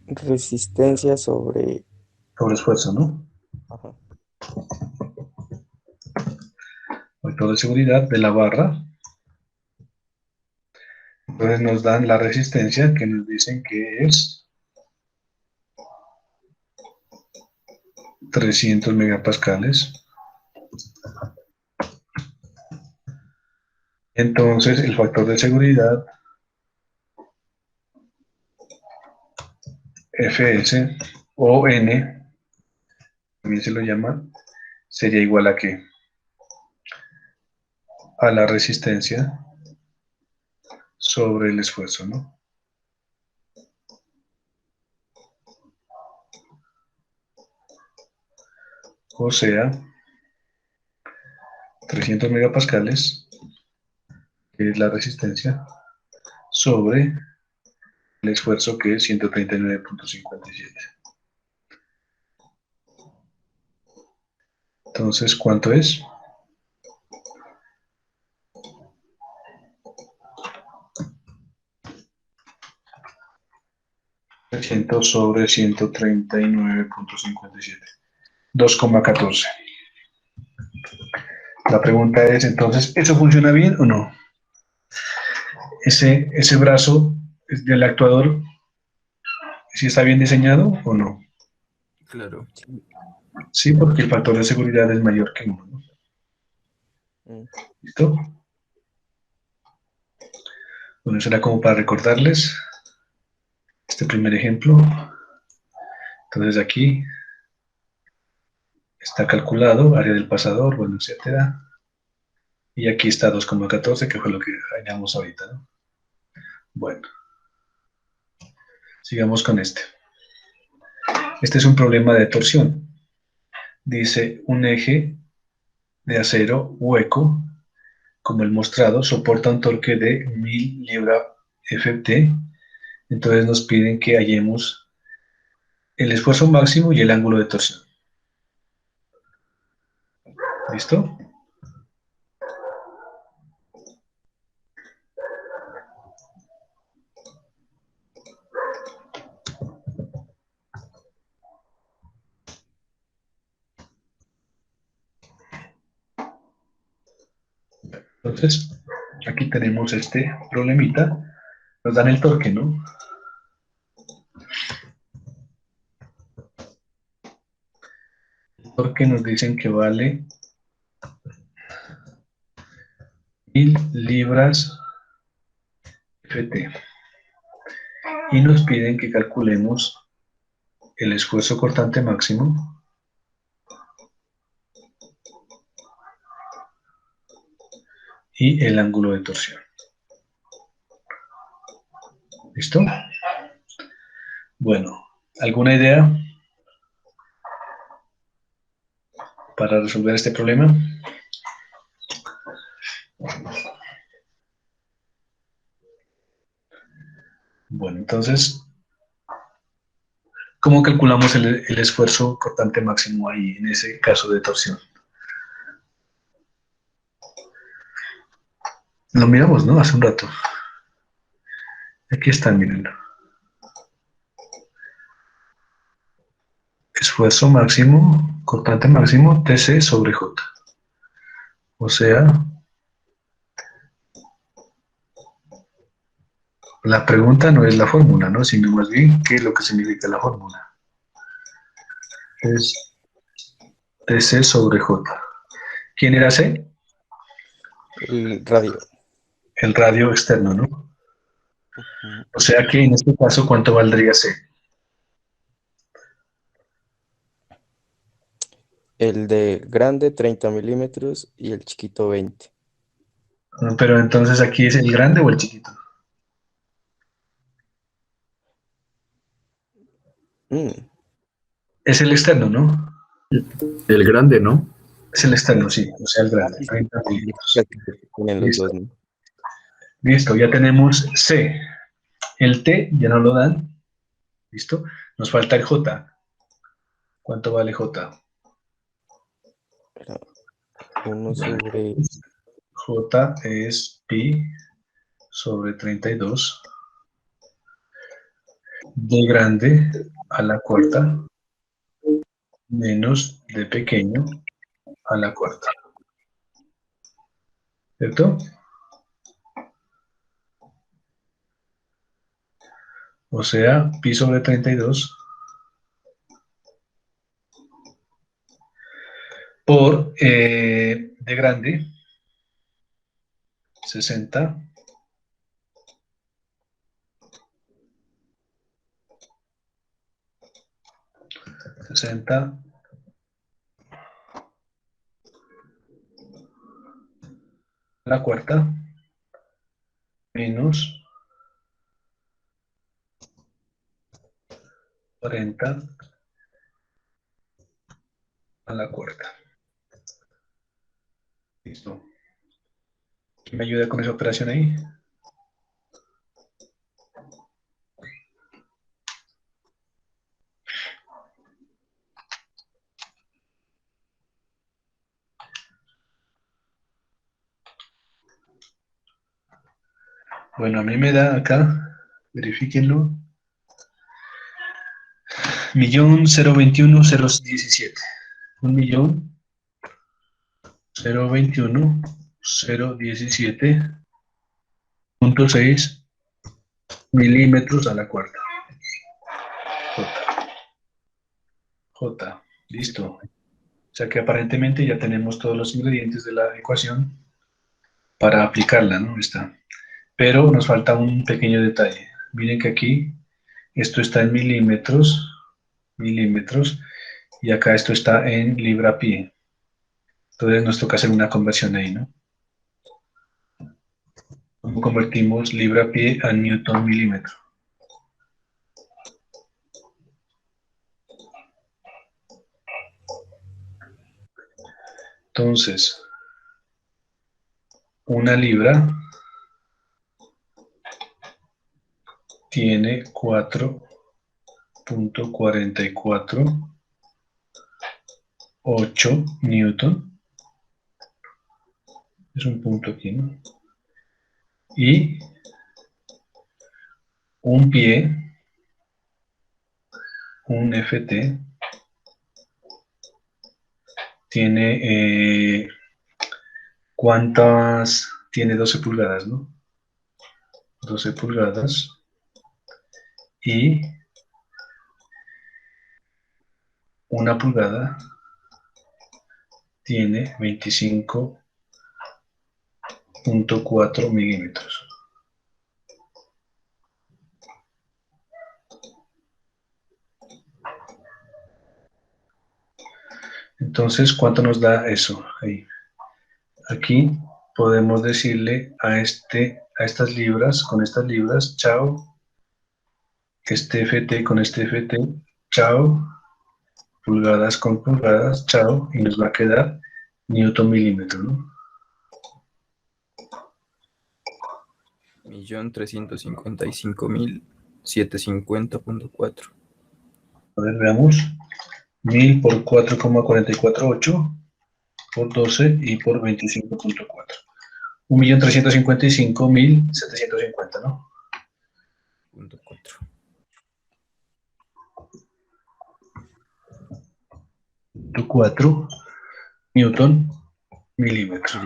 Speaker 3: Resistencia sobre...
Speaker 1: Sobre esfuerzo, ¿no?
Speaker 3: Ajá.
Speaker 1: Factor de seguridad de la barra. Entonces nos dan la resistencia, que nos dicen que es 300 megapascales. Entonces el factor de seguridad Fs o N, también se lo llama, sería igual a ¿qué? A la resistencia sobre el esfuerzo, ¿no? O sea, 300 megapascales, que es la resistencia, sobre el esfuerzo, que es 139.57. Entonces, ¿cuánto es? Sobre 139.57. 2,14. La pregunta es, entonces, ¿eso funciona bien o no? Ese brazo del actuador, ¿sí está bien diseñado o no?
Speaker 9: Claro.
Speaker 1: Sí, porque el factor de seguridad es mayor que 1, ¿no? ¿Listo? Bueno, eso era como para recordarles este primer ejemplo. Entonces aquí está calculado, área del pasador, bueno, etcétera. Y aquí está 2,14, que fue lo que hallamos ahorita, ¿no? Bueno, sigamos con este. Este es un problema de torsión. Dice, un eje de acero hueco, como el mostrado, soporta un torque de 1000 libra-ft. Entonces nos piden que hallemos el esfuerzo máximo y el ángulo de torsión. ¿Listo? Entonces, aquí tenemos este problemita. Nos dan el torque, ¿no? El torque nos dicen que vale 1000 libras Ft. Y nos piden que calculemos el esfuerzo cortante máximo y el ángulo de torsión. ¿Listo? Bueno, ¿alguna idea? para resolver este problema. Bueno, entonces, ¿cómo calculamos el esfuerzo cortante máximo ahí, en ese caso de torsión? Lo miramos, ¿no? Hace un rato. Aquí están, mírenlo. Esfuerzo máximo, cortante máximo, TC sobre J. O sea, la pregunta no es la fórmula, ¿no? Sino más bien, ¿qué es lo que significa la fórmula? Es TC sobre J. ¿Quién era C?
Speaker 3: El radio.
Speaker 1: El radio externo, ¿no?
Speaker 3: Ujú.
Speaker 1: O sea que en este caso, ¿cuánto valdría C?
Speaker 3: El de grande 30 milímetros y el chiquito 20.
Speaker 1: Pero entonces, ¿aquí es el grande o el chiquito?
Speaker 3: Mm,
Speaker 1: Es el externo, ¿no?
Speaker 10: El grande, ¿no?
Speaker 1: Es el externo, sí. O sea, el grande.
Speaker 3: sí,
Speaker 1: 30 milímetros.
Speaker 3: significa que se tienen los
Speaker 1: Listo.
Speaker 3: dos, ¿no?
Speaker 1: Listo, ya tenemos C. El T ya no lo dan. ¿Listo? Nos falta el J. ¿Cuánto vale J?
Speaker 3: Era 1 sobre
Speaker 1: J es pi sobre 32 de grande a la cuarta menos de pequeño a la cuarta. ¿Cierto? O sea, pi sobre 32 por de grande 60 a la cuarta menos 40 a la cuarta. Listo. ¿Quién me ayuda con esa operación ahí? Bueno, a mí me da acá, verifíquenlo, 1.021.017. 1.021.017.6 milímetros a la cuarta. J. Listo. O sea que aparentemente ya tenemos todos los ingredientes de la ecuación para aplicarla, ¿no? Está. Pero nos falta un pequeño detalle. Miren que aquí esto está en milímetros, y acá esto está en libra-pie. Entonces nos toca hacer una conversión ahí, ¿no? ¿Cómo convertimos libra-pie a newton-milímetro? Entonces, una libra tiene 4.448 newton. Es un punto aquí, ¿no? Y un pie, un FT, tiene, ¿cuántas? Tiene 12 pulgadas, ¿no? 12 pulgadas. Y una pulgada tiene 25.4 milímetros. Entonces, ¿cuánto nos da eso? Ahí. Aquí podemos decirle a estas libras, con estas libras, chao, este FT con este FT, chao, pulgadas con pulgadas, chao, y nos va a quedar newton milímetro, ¿no?
Speaker 9: 1.355.750.4.
Speaker 1: A ver, veamos. 1000 por 4,448 por 12 y por 25,4. 1.355.750, ¿no?
Speaker 9: 4.
Speaker 1: 4 newton milímetro.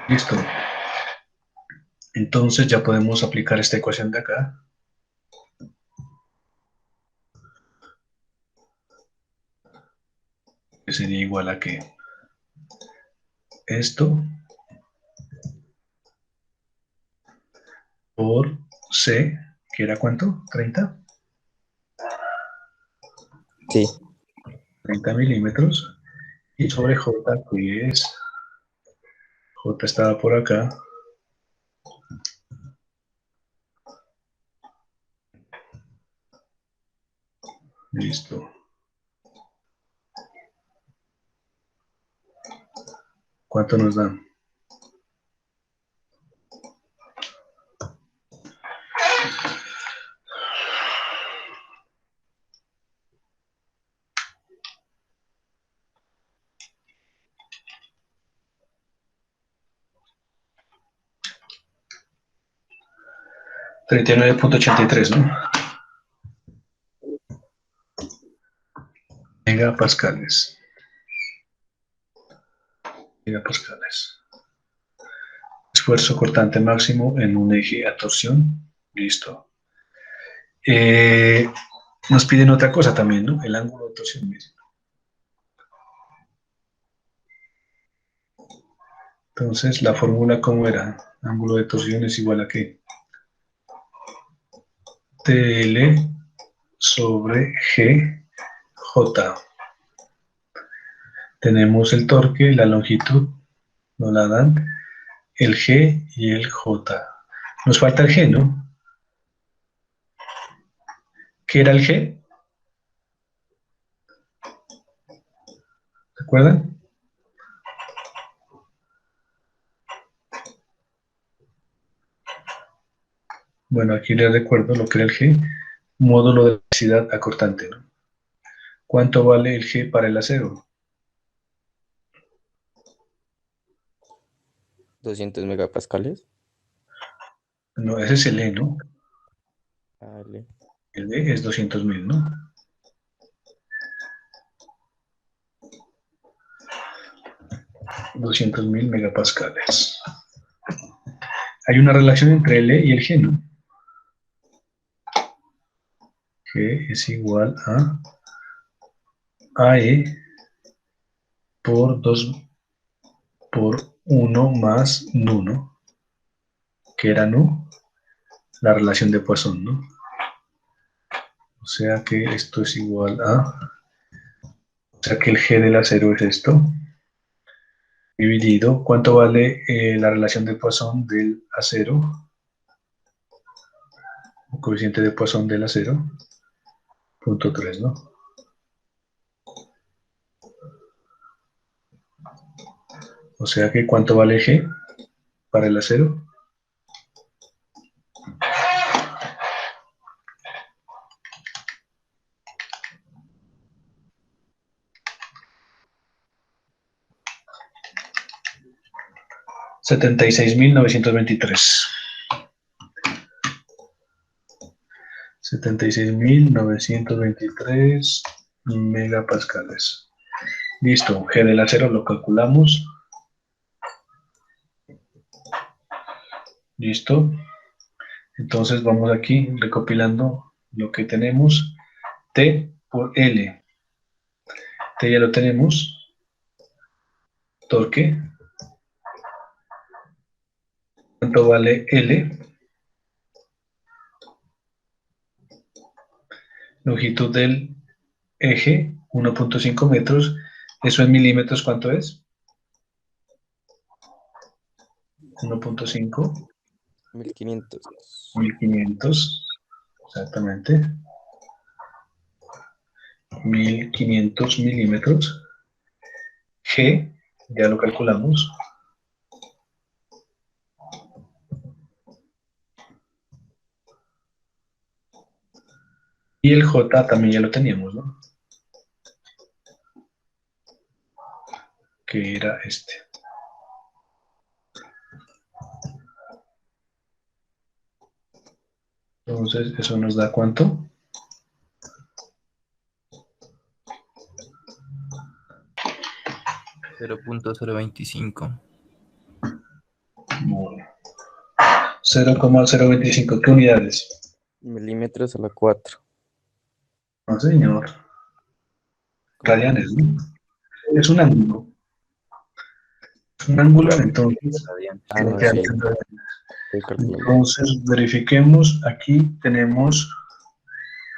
Speaker 1: Listo. Entonces ya podemos aplicar esta ecuación de acá. Que sería igual a que esto por C, que era ¿cuánto? ¿30?
Speaker 3: Sí.
Speaker 1: 30 milímetros. Y sobre J, que es, J estaba por acá. Listo. ¿Cuánto nos da? $39.83, ¿no? Megapascales. Megapascales. Esfuerzo cortante máximo en un eje a torsión. Listo. Nos piden otra cosa también, ¿no? El ángulo de torsión mismo. Entonces, la fórmula, ¿cómo era? Ángulo de torsión es igual a ¿qué? TL sobre GJ. Tenemos el torque, la longitud, nos la dan, el G y el J. Nos falta el G, ¿no? ¿Qué era el G? ¿Se acuerdan? Bueno, aquí les recuerdo lo que era el G, módulo de densidad acortante, ¿no? ¿Cuánto vale el G para el acero?
Speaker 3: 200 megapascales.
Speaker 1: No, ese es el E, ¿no?
Speaker 3: Vale.
Speaker 1: El E es 200.000, ¿no? $200.000 megapascales. Hay una relación entre el E y el G, ¿no? G es igual a AE por 2 por 1 más nu, ¿no? ¿Qué era nu? La relación de Poisson, ¿no? O sea que esto es igual a... O sea que el G del acero es esto, dividido. ¿Cuánto vale la relación de Poisson del acero? El coeficiente de Poisson del acero, 0.3, ¿no? O sea que ¿cuánto vale G para el acero? $76.923. 76.923 megapascales. Listo, G del acero lo calculamos. Listo. Entonces vamos aquí recopilando lo que tenemos. T por L. T ya lo tenemos. Torque. ¿Cuánto vale L? Longitud del eje, 1.5 metros. ¿Eso en milímetros cuánto es? 1.5.
Speaker 3: 1500.
Speaker 1: 1500. Exactamente. 1500 milímetros. G, ya lo calculamos. Y el J también ya lo teníamos, ¿no? Que era este. Entonces, ¿eso nos da cuánto?
Speaker 9: .0.025.
Speaker 1: Bueno. 0,025. ¿Qué unidades?
Speaker 3: Milímetros a la 4.
Speaker 1: No, señor. Radianes, ¿no? Es un ángulo. Es un ángulo, entonces.
Speaker 3: Ah, no,
Speaker 1: tiene que
Speaker 3: sí.
Speaker 1: haber-
Speaker 3: Estoy calculando.
Speaker 1: Entonces, verifiquemos. Aquí tenemos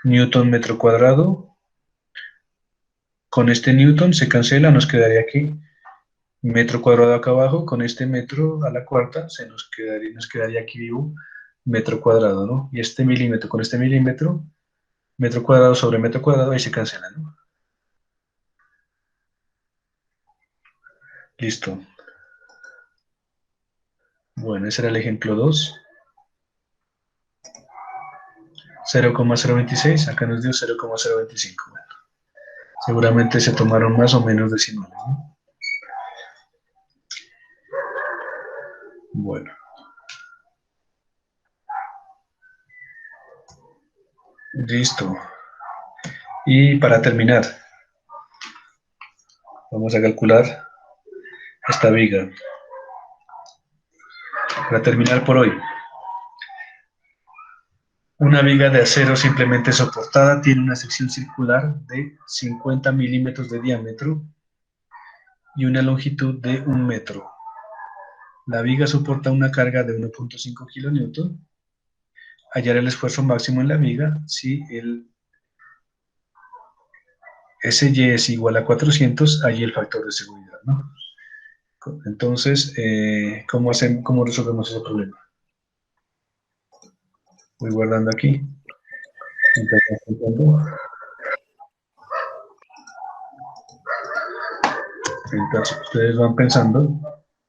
Speaker 1: Newton metro cuadrado. Con este Newton se cancela, nos quedaría aquí metro cuadrado acá abajo. Con este metro a la cuarta nos quedaría aquí vivo metro cuadrado, ¿no? Y este milímetro con este milímetro, metro cuadrado sobre metro cuadrado, ahí se cancela, ¿no? Listo. Bueno, ese era el ejemplo 2. 0,026, acá nos dio 0,025. Bueno, seguramente se tomaron más o menos decimales, ¿no? Bueno. Listo. Y para terminar, vamos a calcular esta viga. Para terminar por hoy. Una viga de acero simplemente soportada tiene una sección circular de 50 milímetros de diámetro y una longitud de 1 metro. La viga soporta una carga de 1.5 kilonewton. Hallar el esfuerzo máximo en la viga si el SY es igual a 400, allí el factor de seguridad, ¿no? Entonces, ¿cómo resolvemos ese problema? Voy guardando aquí. Entonces, ustedes van pensando,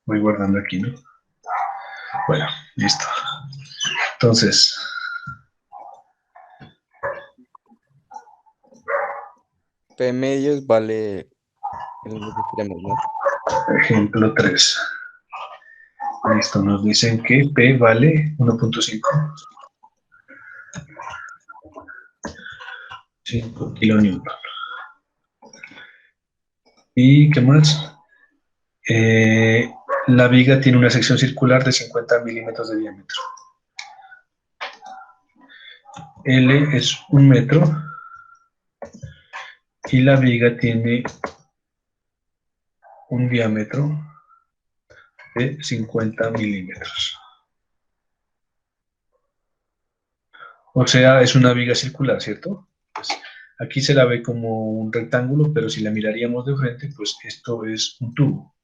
Speaker 1: voy guardando aquí, ¿no? Bueno, listo. Entonces,
Speaker 3: P medios vale en los extremos, ¿no?
Speaker 1: ejemplo 3. Listo, nos dicen que P vale 1.5. 5 kilonewton. ¿Y qué más? La viga tiene una sección circular de 50 milímetros de diámetro. L es 1 metro y la viga tiene un diámetro de 50 milímetros. O sea, es una viga circular, ¿cierto? Pues aquí se la ve como un rectángulo, pero si la miraríamos de frente, pues esto es un tubo.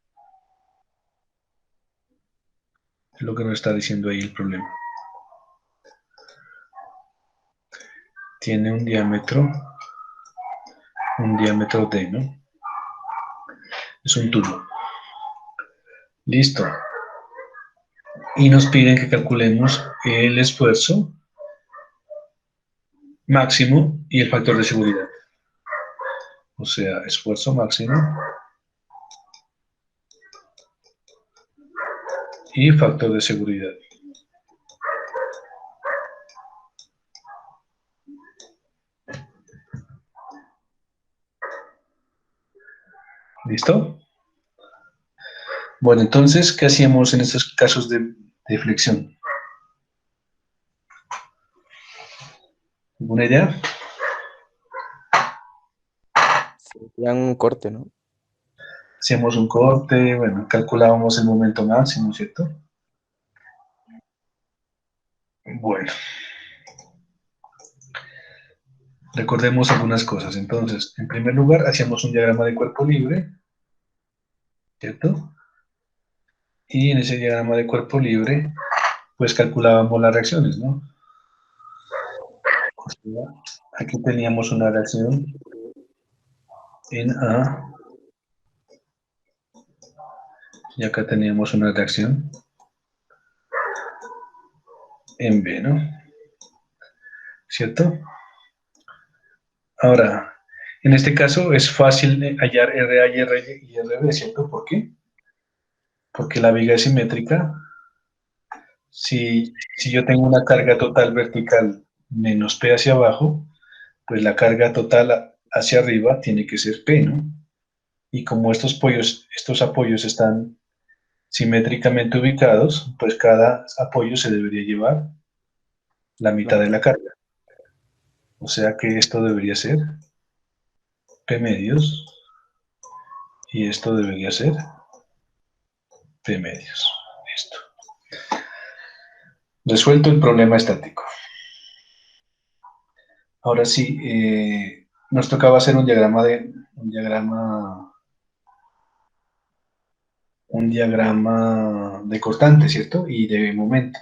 Speaker 1: Es lo que nos está diciendo ahí el problema. Tiene un diámetro D, ¿no? Es un tubo. Listo. Y nos piden que calculemos el esfuerzo máximo y el factor de seguridad. O sea, esfuerzo máximo y factor de seguridad. ¿Listo? Bueno, entonces, ¿qué hacíamos en estos casos de flexión? ¿Alguna idea?
Speaker 3: Sería un corte, ¿no?
Speaker 1: Hacíamos un corte, bueno, calculábamos el momento máximo, ¿cierto? Bueno. Recordemos algunas cosas. Entonces, en primer lugar, hacíamos un diagrama de cuerpo libre, ¿cierto? Y en ese diagrama de cuerpo libre, pues calculábamos las reacciones, ¿no? O sea, aquí teníamos una reacción en A, y acá teníamos una reacción en B, ¿no? ¿Cierto? Ahora, en este caso es fácil hallar RA y RB, ¿cierto? ¿Por qué? Porque la viga es simétrica. Si yo tengo una carga total vertical menos P hacia abajo, pues la carga total hacia arriba tiene que ser P, ¿no? Y como estos apoyos están simétricamente ubicados, pues cada apoyo se debería llevar la mitad de la carga. O sea que esto debería ser P medios y esto debería ser P medios. Listo. Resuelto el problema estático. Ahora sí, nos tocaba hacer un diagrama de cortante, ¿cierto? Y de momento.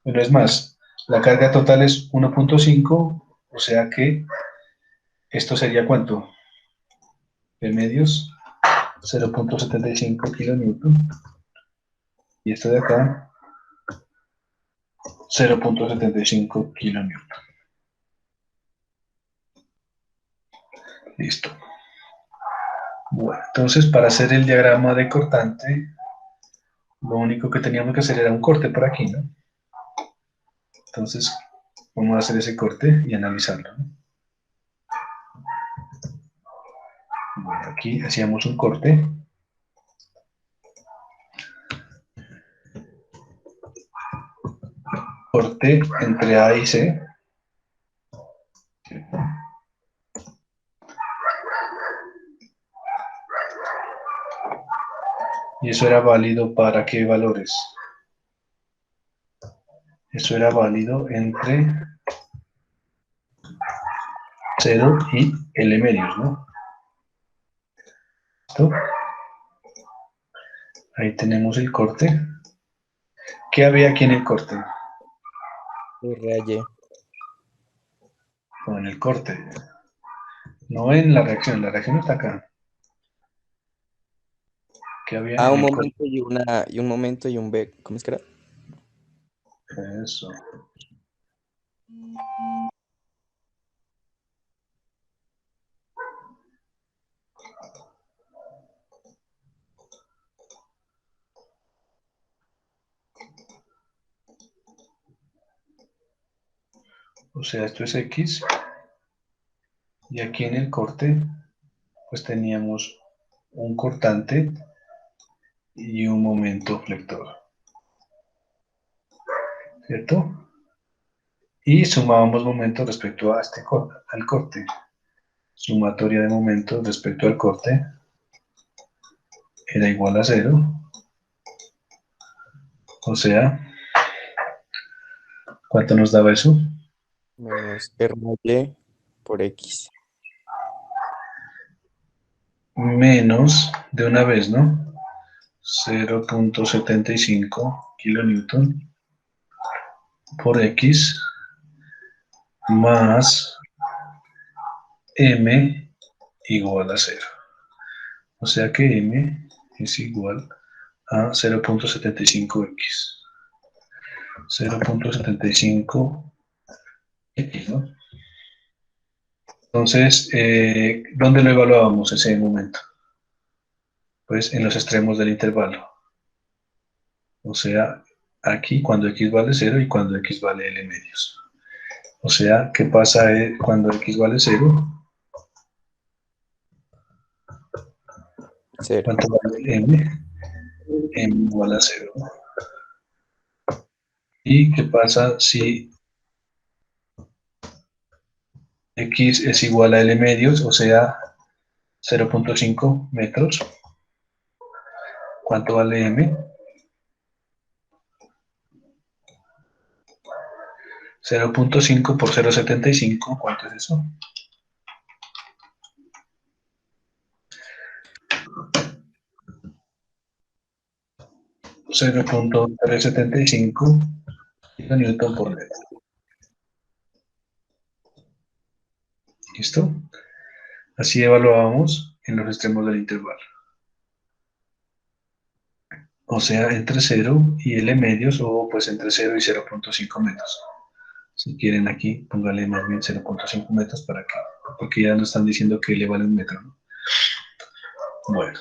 Speaker 1: Bueno, es más, la carga total es 1.5, o sea que esto sería ¿cuánto? P medios, 0.75 kilonewton. Y esto de acá, 0.75 kilonewton. Listo. Bueno, entonces para hacer el diagrama de cortante, lo único que teníamos que hacer era un corte por aquí, ¿no? Entonces, vamos a hacer ese corte y analizarlo, ¿no? Bueno, aquí hacíamos un corte. Corte entre A y C. ¿Y eso era válido para qué valores? Eso era válido entre 0 y L medios, ¿no? ¿Listo? Ahí tenemos el corte. ¿Qué había aquí en el corte?
Speaker 3: RAY.
Speaker 1: O en el corte. No en la reacción está acá. ¿Qué había
Speaker 3: Ah,
Speaker 1: en
Speaker 3: un
Speaker 1: el corte?
Speaker 3: momento y un momento y un B. ¿Cómo es que era?
Speaker 1: Eso. O sea, esto es X. Y aquí en el corte, pues teníamos un cortante y un momento flector. ¿Cierto? Y sumábamos momentos respecto a al corte. Sumatoria de momentos respecto al corte era igual a 0. O sea, ¿cuánto nos daba eso?
Speaker 3: Menos RAY por X.
Speaker 1: Menos, de una vez, ¿no? 0.75 kilonewton por X más M igual a 0. O sea que M es igual a 0.75x. 0.75x, ¿no? Entonces, ¿dónde lo evaluábamos ese momento? Pues en los extremos del intervalo. O sea, aquí cuando x vale 0 y cuando x vale L medios. O sea, ¿qué pasa cuando x vale 0?
Speaker 3: 0.
Speaker 1: ¿Cuánto vale M? M igual a 0. ¿Y qué pasa si x es igual a L medios, o sea, 0.5 metros? ¿Cuánto vale M? 0.5 por 0.75, ¿cuánto es eso? .375 kilonewton por metro. ¿Listo? Así evaluábamos en los extremos del intervalo. O sea, entre 0 y L medios, o pues entre 0 y 0.5 metros. Si quieren aquí, póngale más bien 0.5 metros para que, porque ya nos están diciendo que L vale 1 metro, ¿no? Bueno.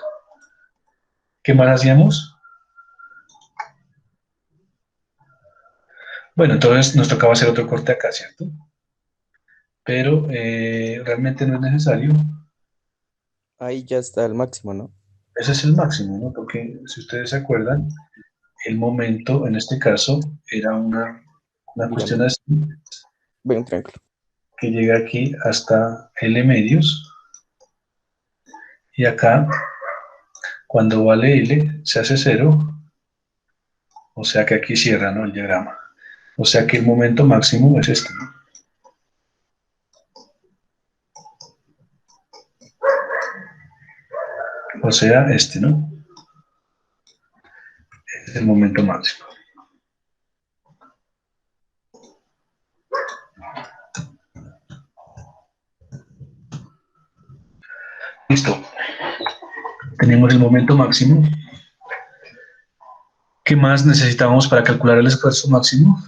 Speaker 1: ¿Qué más hacíamos? Bueno, entonces nos tocaba hacer otro corte acá, ¿cierto? Pero realmente no es necesario.
Speaker 3: Ahí ya está el máximo, ¿no?
Speaker 1: Ese es el máximo, ¿no? Porque si ustedes se acuerdan, el momento en este caso era una cuestión así,
Speaker 3: Ven, tranquilo.
Speaker 1: que llega aquí hasta L medios, y acá, cuando vale L, se hace 0, o sea que aquí cierra, ¿no? El diagrama. O sea que el momento máximo es este, ¿no? O sea, este, ¿no? Es el momento máximo. Listo. Tenemos el momento máximo. ¿Qué más necesitábamos para calcular el esfuerzo máximo?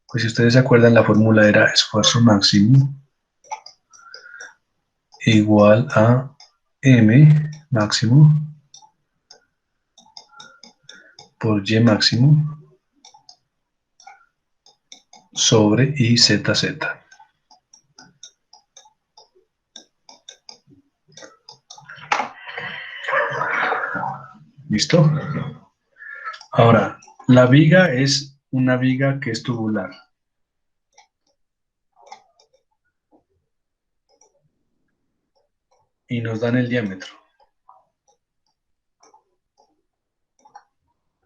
Speaker 1: Pues si ustedes se acuerdan, la fórmula era esfuerzo máximo igual a M máximo por Y máximo sobre IZZ. ¿Listo? Ahora, la viga es una viga que es tubular. Y nos dan el diámetro.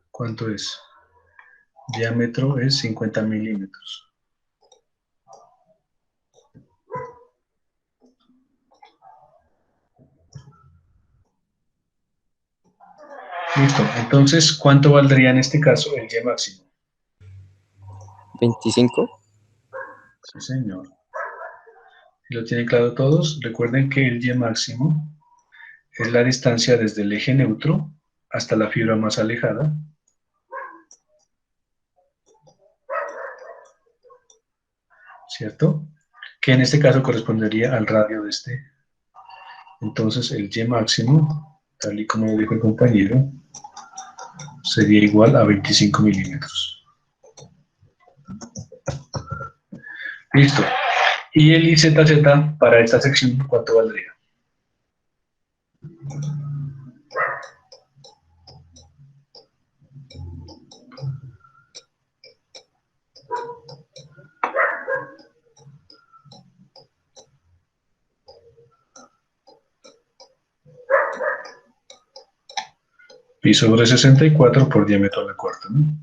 Speaker 1: ¿Cuánto es? Diámetro es 50 milímetros. Listo. Entonces, ¿cuánto valdría en este caso el Y máximo?
Speaker 3: 25.
Speaker 1: Sí, señor. Si lo tienen claro todos, recuerden que el Y máximo es la distancia desde el eje neutro hasta la fibra más alejada. ¿Cierto? Que en este caso correspondería al radio de este. Entonces, el Y máximo, tal y como lo dijo el compañero, sería igual a 25 milímetros. Listo. Y el IZZ para esta sección, ¿cuánto valdría? Pi sobre 64 por diámetro a la cuarta, ¿no?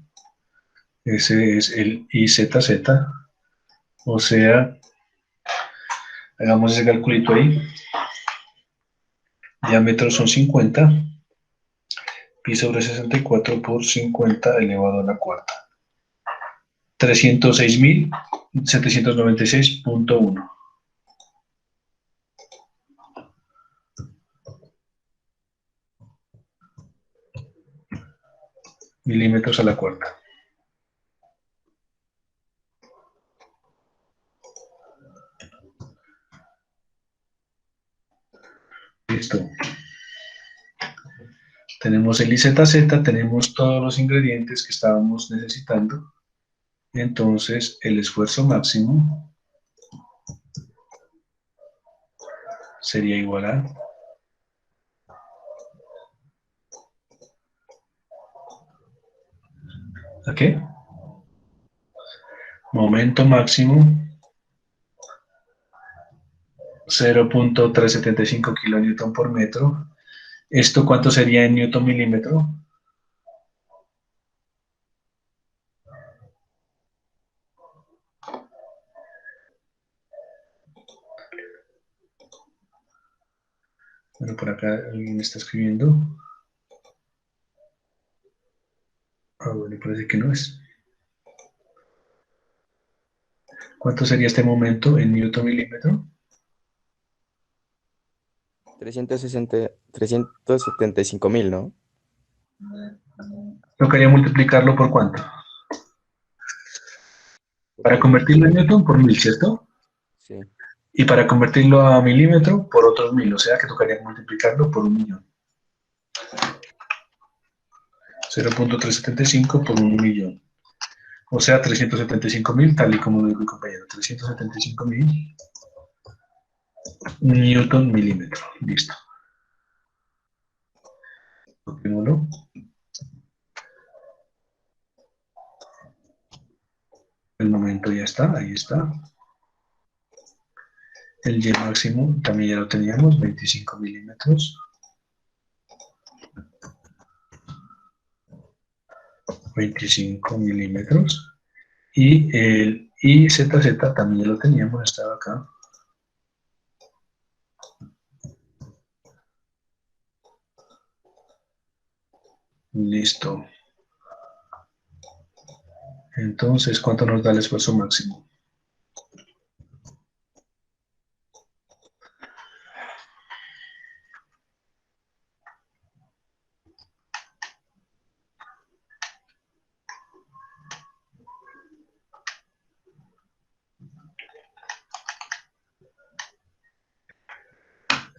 Speaker 1: Ese es el IZZ. O sea, hagamos ese calculito ahí. Diámetro son 50. Pi sobre 64 por 50 elevado a la cuarta. 306.796.1. Milímetros a la cuarta. Listo. Tenemos el IZZ, tenemos todos los ingredientes que estábamos necesitando. Entonces, el esfuerzo máximo sería igual ¿a qué? Momento máximo 0.375 kilonewton por metro. ¿Esto cuánto sería en newton milímetro? Bueno, por acá alguien está escribiendo. Ah, bueno, parece que no es. ¿Cuánto sería este momento en newton milímetro?
Speaker 3: 375.000, ¿no?
Speaker 1: Tocaría multiplicarlo por cuánto. Para convertirlo en newton por 1000, ¿cierto?
Speaker 3: Sí.
Speaker 1: Y para convertirlo a milímetro por otros 1000, o sea que tocaría multiplicarlo por 1.000.000. 0.375 por 1.000.000. O sea, 375.000, tal y como lo dijo mi compañero. 375.000 newton milímetro. Listo. Copiémoslo. El momento ya está, ahí está. El Y máximo también ya lo teníamos, 25 milímetros. 25 milímetros. Y el IZZ también ya lo teníamos, estaba acá. Listo. Entonces, ¿cuánto nos da el esfuerzo máximo?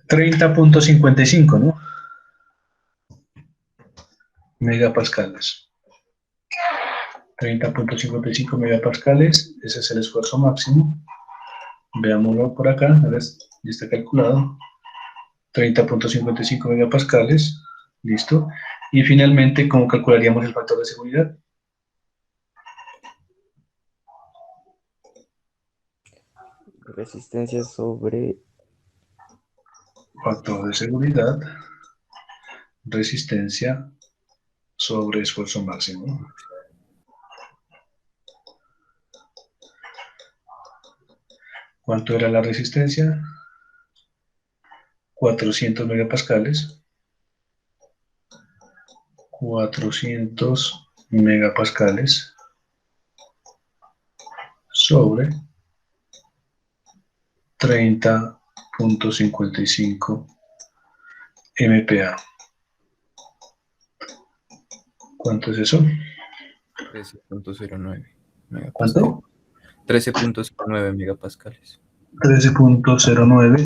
Speaker 1: $30.55, ¿no? Megapascales. 30.55 megapascales, ese es el esfuerzo máximo. Veámoslo por acá, a ver, ya está calculado. 30.55 megapascales, listo. Y finalmente, ¿cómo calcularíamos el factor de seguridad?
Speaker 3: Resistencia sobre...
Speaker 1: Factor de seguridad, resistencia sobre esfuerzo máximo. ¿Cuánto era la resistencia? 400 megapascales. 400 megapascales sobre 30.55 MPa. ¿Cuánto es eso?
Speaker 9: 13.09 megapascales.
Speaker 1: ¿Cuánto?
Speaker 9: 13.09 megapascales.
Speaker 1: 13.09